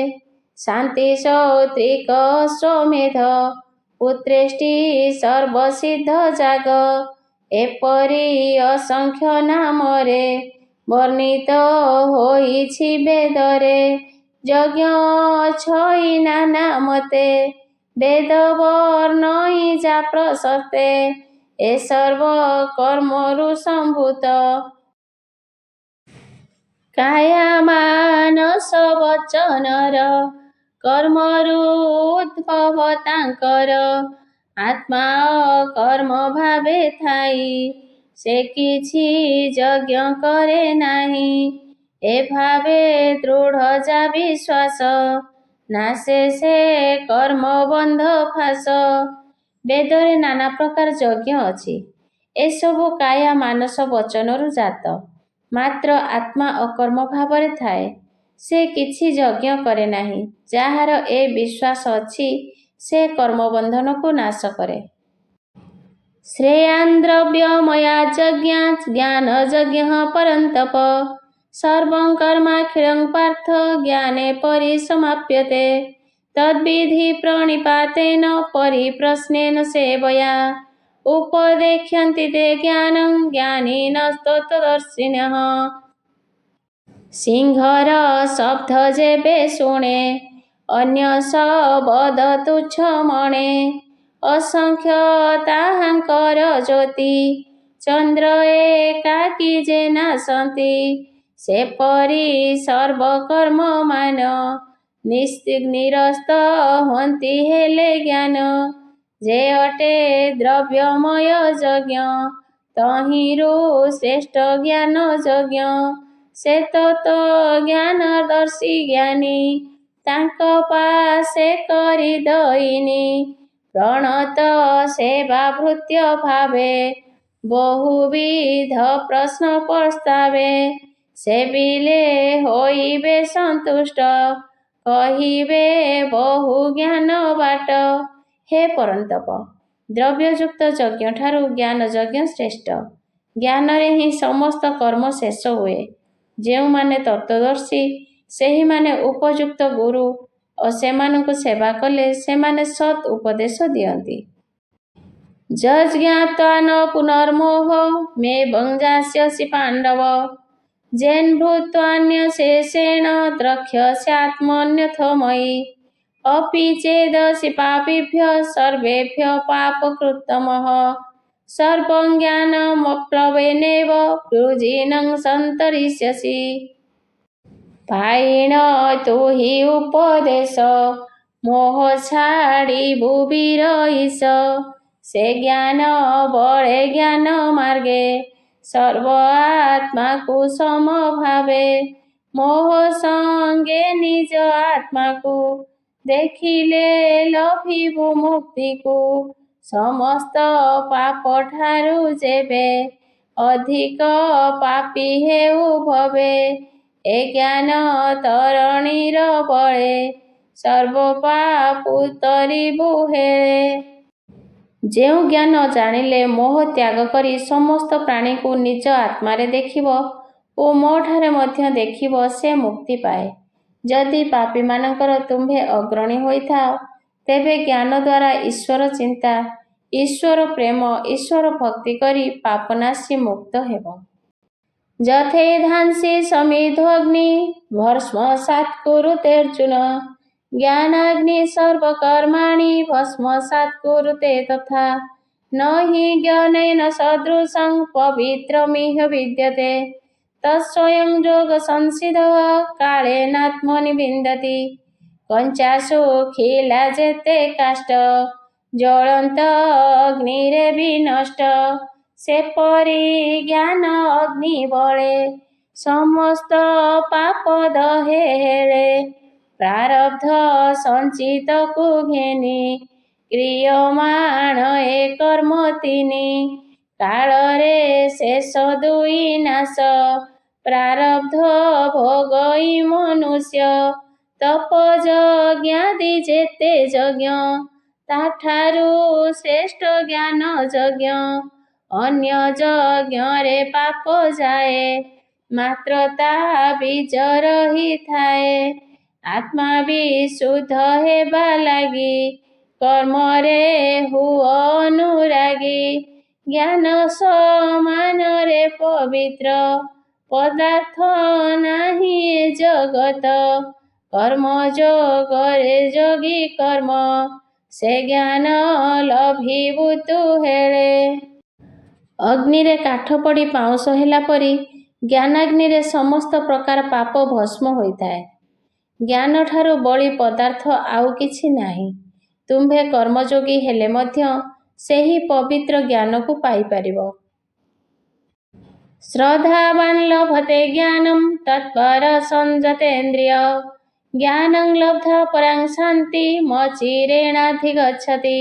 शांति सौत्रिक स्वमेध पुत्रेष्टि सर्वसिद्ध जाग एपरी असंख्य नामरे वर्णित होइछि वेदरे यज्ञ छई नाना मते वेद वर्णई जा प्रशस्ते ए सर्व कर्मरु संभूत काया मानस वचनर कर्मरु उद्भव तांकर आत्मा कर्म भावे थाई से किछि यज्ञ करे नाही ए भावे दृढ़ जा विश्वास नासे से कर्म बंध फास वेदरे नाना प्रकार यज्ञ अछि एसबु काया मानस वचनरु जात मात्र आत्मा अकर्म भावरे थाए से किछि यज्ञ करे नाही जाହାର ए विश्वास अछि से कर्म बंधन को नाश करे श्रेयान् द्रव्यमया यज्ञा ज्ञान यज्ञ परन्तप सर्वं कर्माखिलं पार्थ ज्ञाने परिसमाप्यते तद्विधि प्रणिपातेन परिप्रश्नेन सेवया उपदेक्ष्यन्ति ते ज्ञानं ज्ञानिनस्तत्त्वदर्शिनः सिंहर शब्द जेबे शुणे अन्य शब्द तुच्छ मणे असंख्य ताहांकर ज्योति चंद्र एकाकी जे नासंति सेपरि सर्वकर्म मान निरस्त हंति हेले ज्ञान जे अटे द्रव्यमय यज्ञ तहिरु श्रेष्ठ ज्ञान यज्ञ से तत्व ज्ञानदर्शी ज्ञानी तांक पासे करि दईनी प्रणत सेवा भृत्य भावे बहुविध प्रश्न प्रस्तावे सेविले होइबे संतुष्ट कहिबे बहु ज्ञान बाट हे परंतप ଦ୍ରବ୍ୟଯୁକ୍ତ ଯଜ୍ଞଠାରୁ ଜ୍ଞାନ ଯଜ୍ଞ ଶ୍ରେଷ୍ଠ। ଜ୍ଞାନରେ ହିଁ ସମସ୍ତ କର୍ମ ଶେଷ ହୁଏ। ଯେଉଁମାନେ ତତ୍ତ୍ୱଦର୍ଶୀ ସେହିମାନେ ଉପଯୁକ୍ତ ଗୁରୁ ଓ ସେମାନଙ୍କୁ ସେବା କଲେ ସେମାନେ ସତ୍ ଉପଦେଶ ଦିଅନ୍ତି। ଯଜ୍ଞାତ୍ୱା ନ ପୁନର୍ମୋହ ମେ ବଞ୍ଜାସ୍ୟସି ପାଣ୍ଡବ ଯେନ୍ ଭୂତ୍ୱାନ୍ୟଶେଷେଣ ଦ୍ରକ୍ଷ୍ୟସ୍ୟାତ୍ମନ୍ୟଥୋ ମୟି अपि चेदसि पापिभ्यः सर्वेभ्यः पापकृत्तमः सर्वं ज्ञानमप्लवेनैव वृजिनं सन्तरिष्यसि। पायिण तु हि उपदेश मोह छाड़िबु वीरईश से ज्ञान बळे ज्ञान मार्गे सर्व आत्मा को समभावे मोह संगे निज आत्मा को देखिले लभिबु मुक्ति को समस्त पाप ठारू जेबे अधिक पापी हेउ भवे ए ज्ञान तरणीर बळे सर्व पाप उतरिबु हेळे। ଯେଉଁ ଜ୍ଞାନ ଜାଣିଲେ ମୋହ ତ୍ୟାଗ କରି ସମସ୍ତ ପ୍ରାଣୀକୁ ନିଜ ଆତ୍ମାରେ ଦେଖିବ ଓ ମୋ ଠାରେ ମଧ୍ୟ ଦେଖିବ ସେ ମୁକ୍ତି ପାଏ। ଯଦି ପାପୀମାନଙ୍କର ତୁମ୍ଭେ ଅଗ୍ରଣୀ ହୋଇଥାଅ ତେବେ ଜ୍ଞାନ ଦ୍ୱାରା ଈଶ୍ୱର ଚିନ୍ତା ଈଶ୍ୱର ପ୍ରେମ ଈଶ୍ୱର ଭକ୍ତି କରି ପାପନାଶୀ ମୁକ୍ତ ହେବ। ଯଥେଧାଂସି ସମିଧୋऽଗ୍ନି ଭସ୍ମସାତ୍ କୁରୁତେऽର୍ଜୁନ ଜ୍ଞାନାଗ୍ନି ସର୍ବକର୍ମାणि ଭସ୍ମସାତ୍ କୁରୁତେ ତଥା न हि ज्ञानेन सदृशं पवित्रमिह विद्यते तत्स्वयं योगसंसिद्धः कालेनात्मनि विन्दति कञ्चासु खिला जेते काष्ठ ज्वलन्त अग्निरे विनष्ट सेपरि ज्ञान अग्नि बळे समस्त पाप दहे हेळे प्रारब्ध संचित को घेनी क्रियमाण ए कर्म तिनि कालरे शेष दुई नाश प्रारब्ध भोगई मनुष्य तप यज्ञादि जेते यज्ञ ताठारु श्रेष्ठ ज्ञान यज्ञ अन्य यज्ञरे पाप जाए मात्र ता बीज रही थाए आत्मा विशुद्ध हेबा लागी कर्मरे हुओ अनुरागी ज्ञान समान रे पवित्र पदार्थ नाही ए जगत कर्म जोगरे जोगी कर्म से ज्ञान लभिबु तु हेळे। अग्निरे काठ पड़ी पाउंस हेला परी ज्ञानाग्निरे समस्त प्रकार पाप भस्म होइଥାଏ। ज्ञान ठारू बळी पदार्थ आउ किछि नाही। तुम्भे कर्मयोगी हेले मध्य ସେହି ପବିତ୍ର ଜ୍ଞାନକୁ ପାଇପାରିବ। ଶ୍ରଦ୍ଧାବାନ୍ ଲଭତେ ଜ୍ଞାନଂ ତତ୍ପର ସଂଯତେନ୍ଦ୍ରିୟ ଜ୍ଞାନଂ ଲବ୍ଧ୍ୱା ପରାଂ ଶାନ୍ତିମଚିରେଣାଧିଗଚ୍ଛତି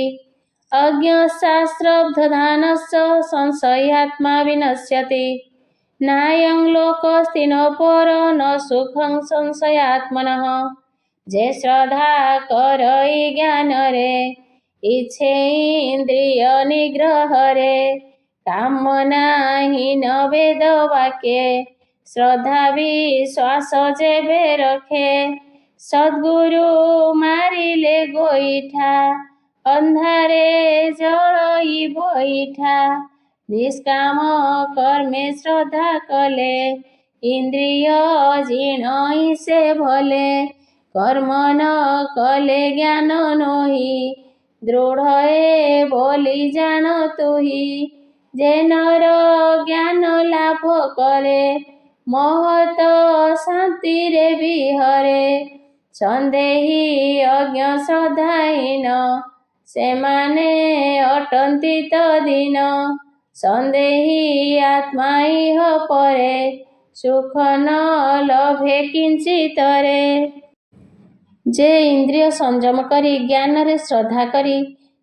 ଅଜ୍ଞଶାସ୍ତ୍ରବଧାନସ୍ୟ ସଂଶयात्मा विनश्यति नायं लोकोऽस्ति न पर न सुखं संशयात्मनः जे श्रद्धा करई ज्ञान रे इच्छे इंद्रिय निग्रह रे कामना हीन वेद वाक्ये श्रद्धा विश्वास जेबे रखे सद्गुरु मारिले गोईठा अंधारे जळई बैठा निष्काम कर्मे श्रद्धा कले इंद्रिय जिणई से भले कर्म न कले ज्ञान नोहि दृढ़ ए बोली जान तुहि जे नर ज्ञान लाभ करे महत शांति रे बिहरे संदेही अज्ञ श्रद्धाहीन सेमाने अटंती तदीन संदेही आत्मा इह परे सुख न लभे किंचितरे। जे इंद्रिय संयम करी ज्ञान रे श्रद्धा करी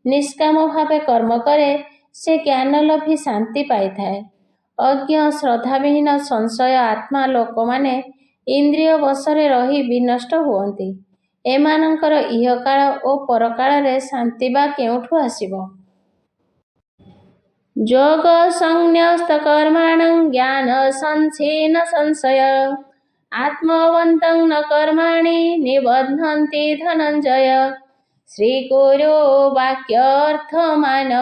निष्काम भावे कर्म करे से ज्ञान लभी शांति पाई थाए। अज्ञ श्रद्धाविहीन संशय आत्मा लोक माने इंद्रिय वशरे रही विनष्ट हुअन्ति। एमानंकर इह काल ओ परकाल रे शांति बा केउठु आसिबो। योगसंन्यस्तकर्माणं ज्ञानसंच्छिन्न संशय आत्मवन्तं न कर्माणि निबध्नन्ति धनञ्जय। श्रीगुरु वाक्यर्थमान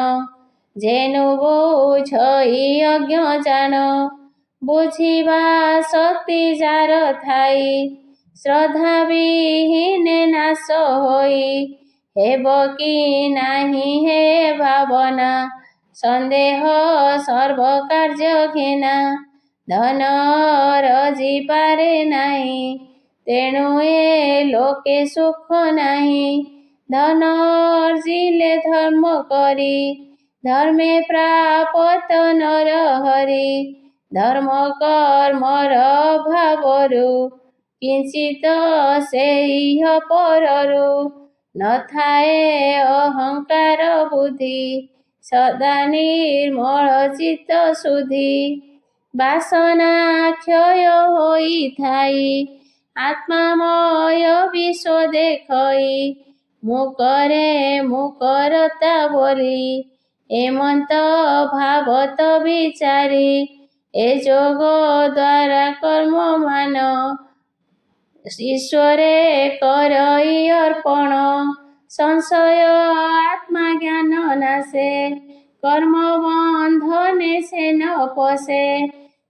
જેનું બોજ અજ્ઞાન બુઝીવા શક્તિ જાર થાય શ્રદ્ધા વિહીને નાશ હોઈ ହେବ କି ନାହିଁ હે ભાવના સંદેહ સર્વ કાર્ય ઘેના ધન રજી પારે ନାହିଁ ତେଣୁ ଏ ଲୋକେ ସୁଖ ନାହିଁ ଧନ ଅର୍ଜିଲେ ଧର୍ମ କରି ଧର୍ମେ ପ୍ରାପତ ନର ହରି ଧର୍ମ କର୍ମର ଭାବରୁ କିଞ୍ଚିତ ସେହି ପରରୁ ନଥାଏ ଅହଙ୍କାର ବୁଦ୍ଧି ସଦା ନିର୍ମଳ ଚିତ୍ତ ଶୁଦ୍ଧି ବାସନା କ୍ଷୟ ହୋଇଥାଇ ଆତ୍ମାମୟ ବିଶ୍ୱ ଦେଖଇ ମୁଁ କରେ ମୁଁ କରତା ବୋଲି ଏମନ୍ତ ଭାବତ ବିଚାରି ଏ ଯୋଗ ଦ୍ୱାରା କର୍ମମାନ ଈଶ୍ୱରେ କରଇ ଅର୍ପଣ ସଂଶୟ ଆତ୍ମଜ୍ଞାନ ନାଶେ କର୍ମ ବନ୍ଧନେ ସେ ନ ପଶେ।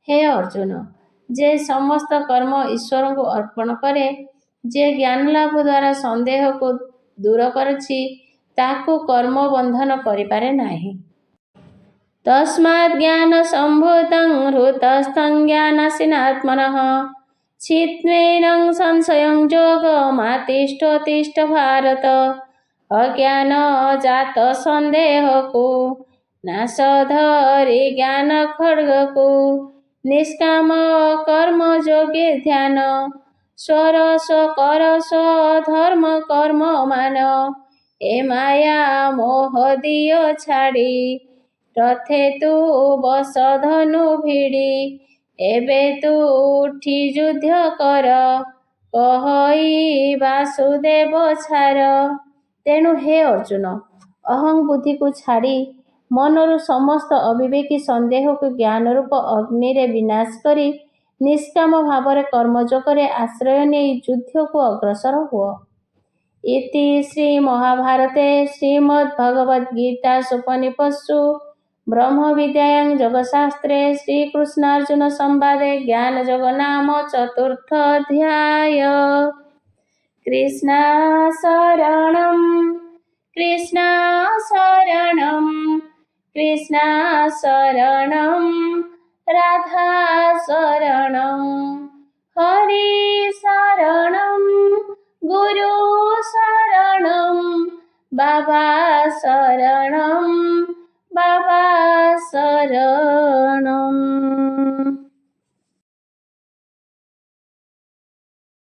ହେ ଅର୍ଜୁନ, ଯେ ସମସ୍ତ କର୍ମ ଈଶ୍ୱରଙ୍କୁ ଅର୍ପଣ କରେ, ଯେ ଜ୍ଞାନ ଲାଭ ଦ୍ୱାରା ସନ୍ଦେହକୁ ଦୂର କରିଛି, ତାକୁ କର୍ମ ବନ୍ଧନ କରିପାରେ ନାହିଁ। ତସ୍ମାତ୍ ଜ୍ଞାନ ସମ୍ଭୂତଂ ହୃତସ୍ଥଂ ଜ୍ଞାନାସିନାତ୍ମନଃ ଛିତ୍ତ୍ୱେନ ସଂଶୟଂ ଯୋଗମାତିଷ୍ଠ ଭାରତ। ଅଜ୍ଞାନ ଜାତ ସନ୍ଦେହକୁ ନାଶ ଧରି ଜ୍ଞାନ ଖଡ୍ଗକୁ ନିଷ୍କାମ କର୍ମ ଯୋଗେ ଧ୍ୟାନ ସ୍ୱରସ କରସ ଧର୍ମ କର୍ମ ମାନ ଏ ମାୟା ମୋହ ଦିଅ ଛାଡ଼ି ରଥେ ତୁ ବସ ଧନୁ ଭିଡ଼ି ଏବେ ତୁ ଉଠି ଯୁଦ୍ଧ କର କହଇ ବାସୁଦେବ ଛାର। ତେଣୁ ହେ ଅର୍ଜୁନ, ଅହଂ ବୁଦ୍ଧିକୁ ଛାଡ଼ି ମନରୁ ସମସ୍ତ ଅବିବେକୀ ସନ୍ଦେହକୁ ଜ୍ଞାନ ରୂପ ଅଗ୍ନିରେ ବିନାଶ କରି ନିଷ୍କାମ ଭାବରେ କର୍ମଯୋଗରେ ଆଶ୍ରୟ ନେଇ ଯୁଦ୍ଧକୁ ଅଗ୍ରସର ହୁଅ। ଇତି ଶ୍ରୀ ମହାଭାରତେ ଶ୍ରୀମଦ୍ ଭଗବଦ୍ ଗୀତାସୁପନିଷତ୍ସୁ ବ୍ରହ୍ମ ବିଦ୍ୟାୟାଂ ଯୋଗଶାସ୍ତ୍ରେ ଶ୍ରୀକୃଷ୍ଣାର୍ଜୁନ ସମ୍ବାଦେ ଜ୍ଞାନଯୋଗ ନାମ ଚତୁର୍ଥ ଅଧ୍ୟାୟ। କୃଷ୍ଣ ଶରଣଂ କୃଷ୍ଣ ଶରଣଂ କୃଷ୍ଣ ଶରଣଂ ରାଧା ଶରଣଂ ହରି ଶରଣଂ ଗୁରୁ ଶରଣଂ ବାବା ଶରଣଂ ବାବା ଶରଣଂ।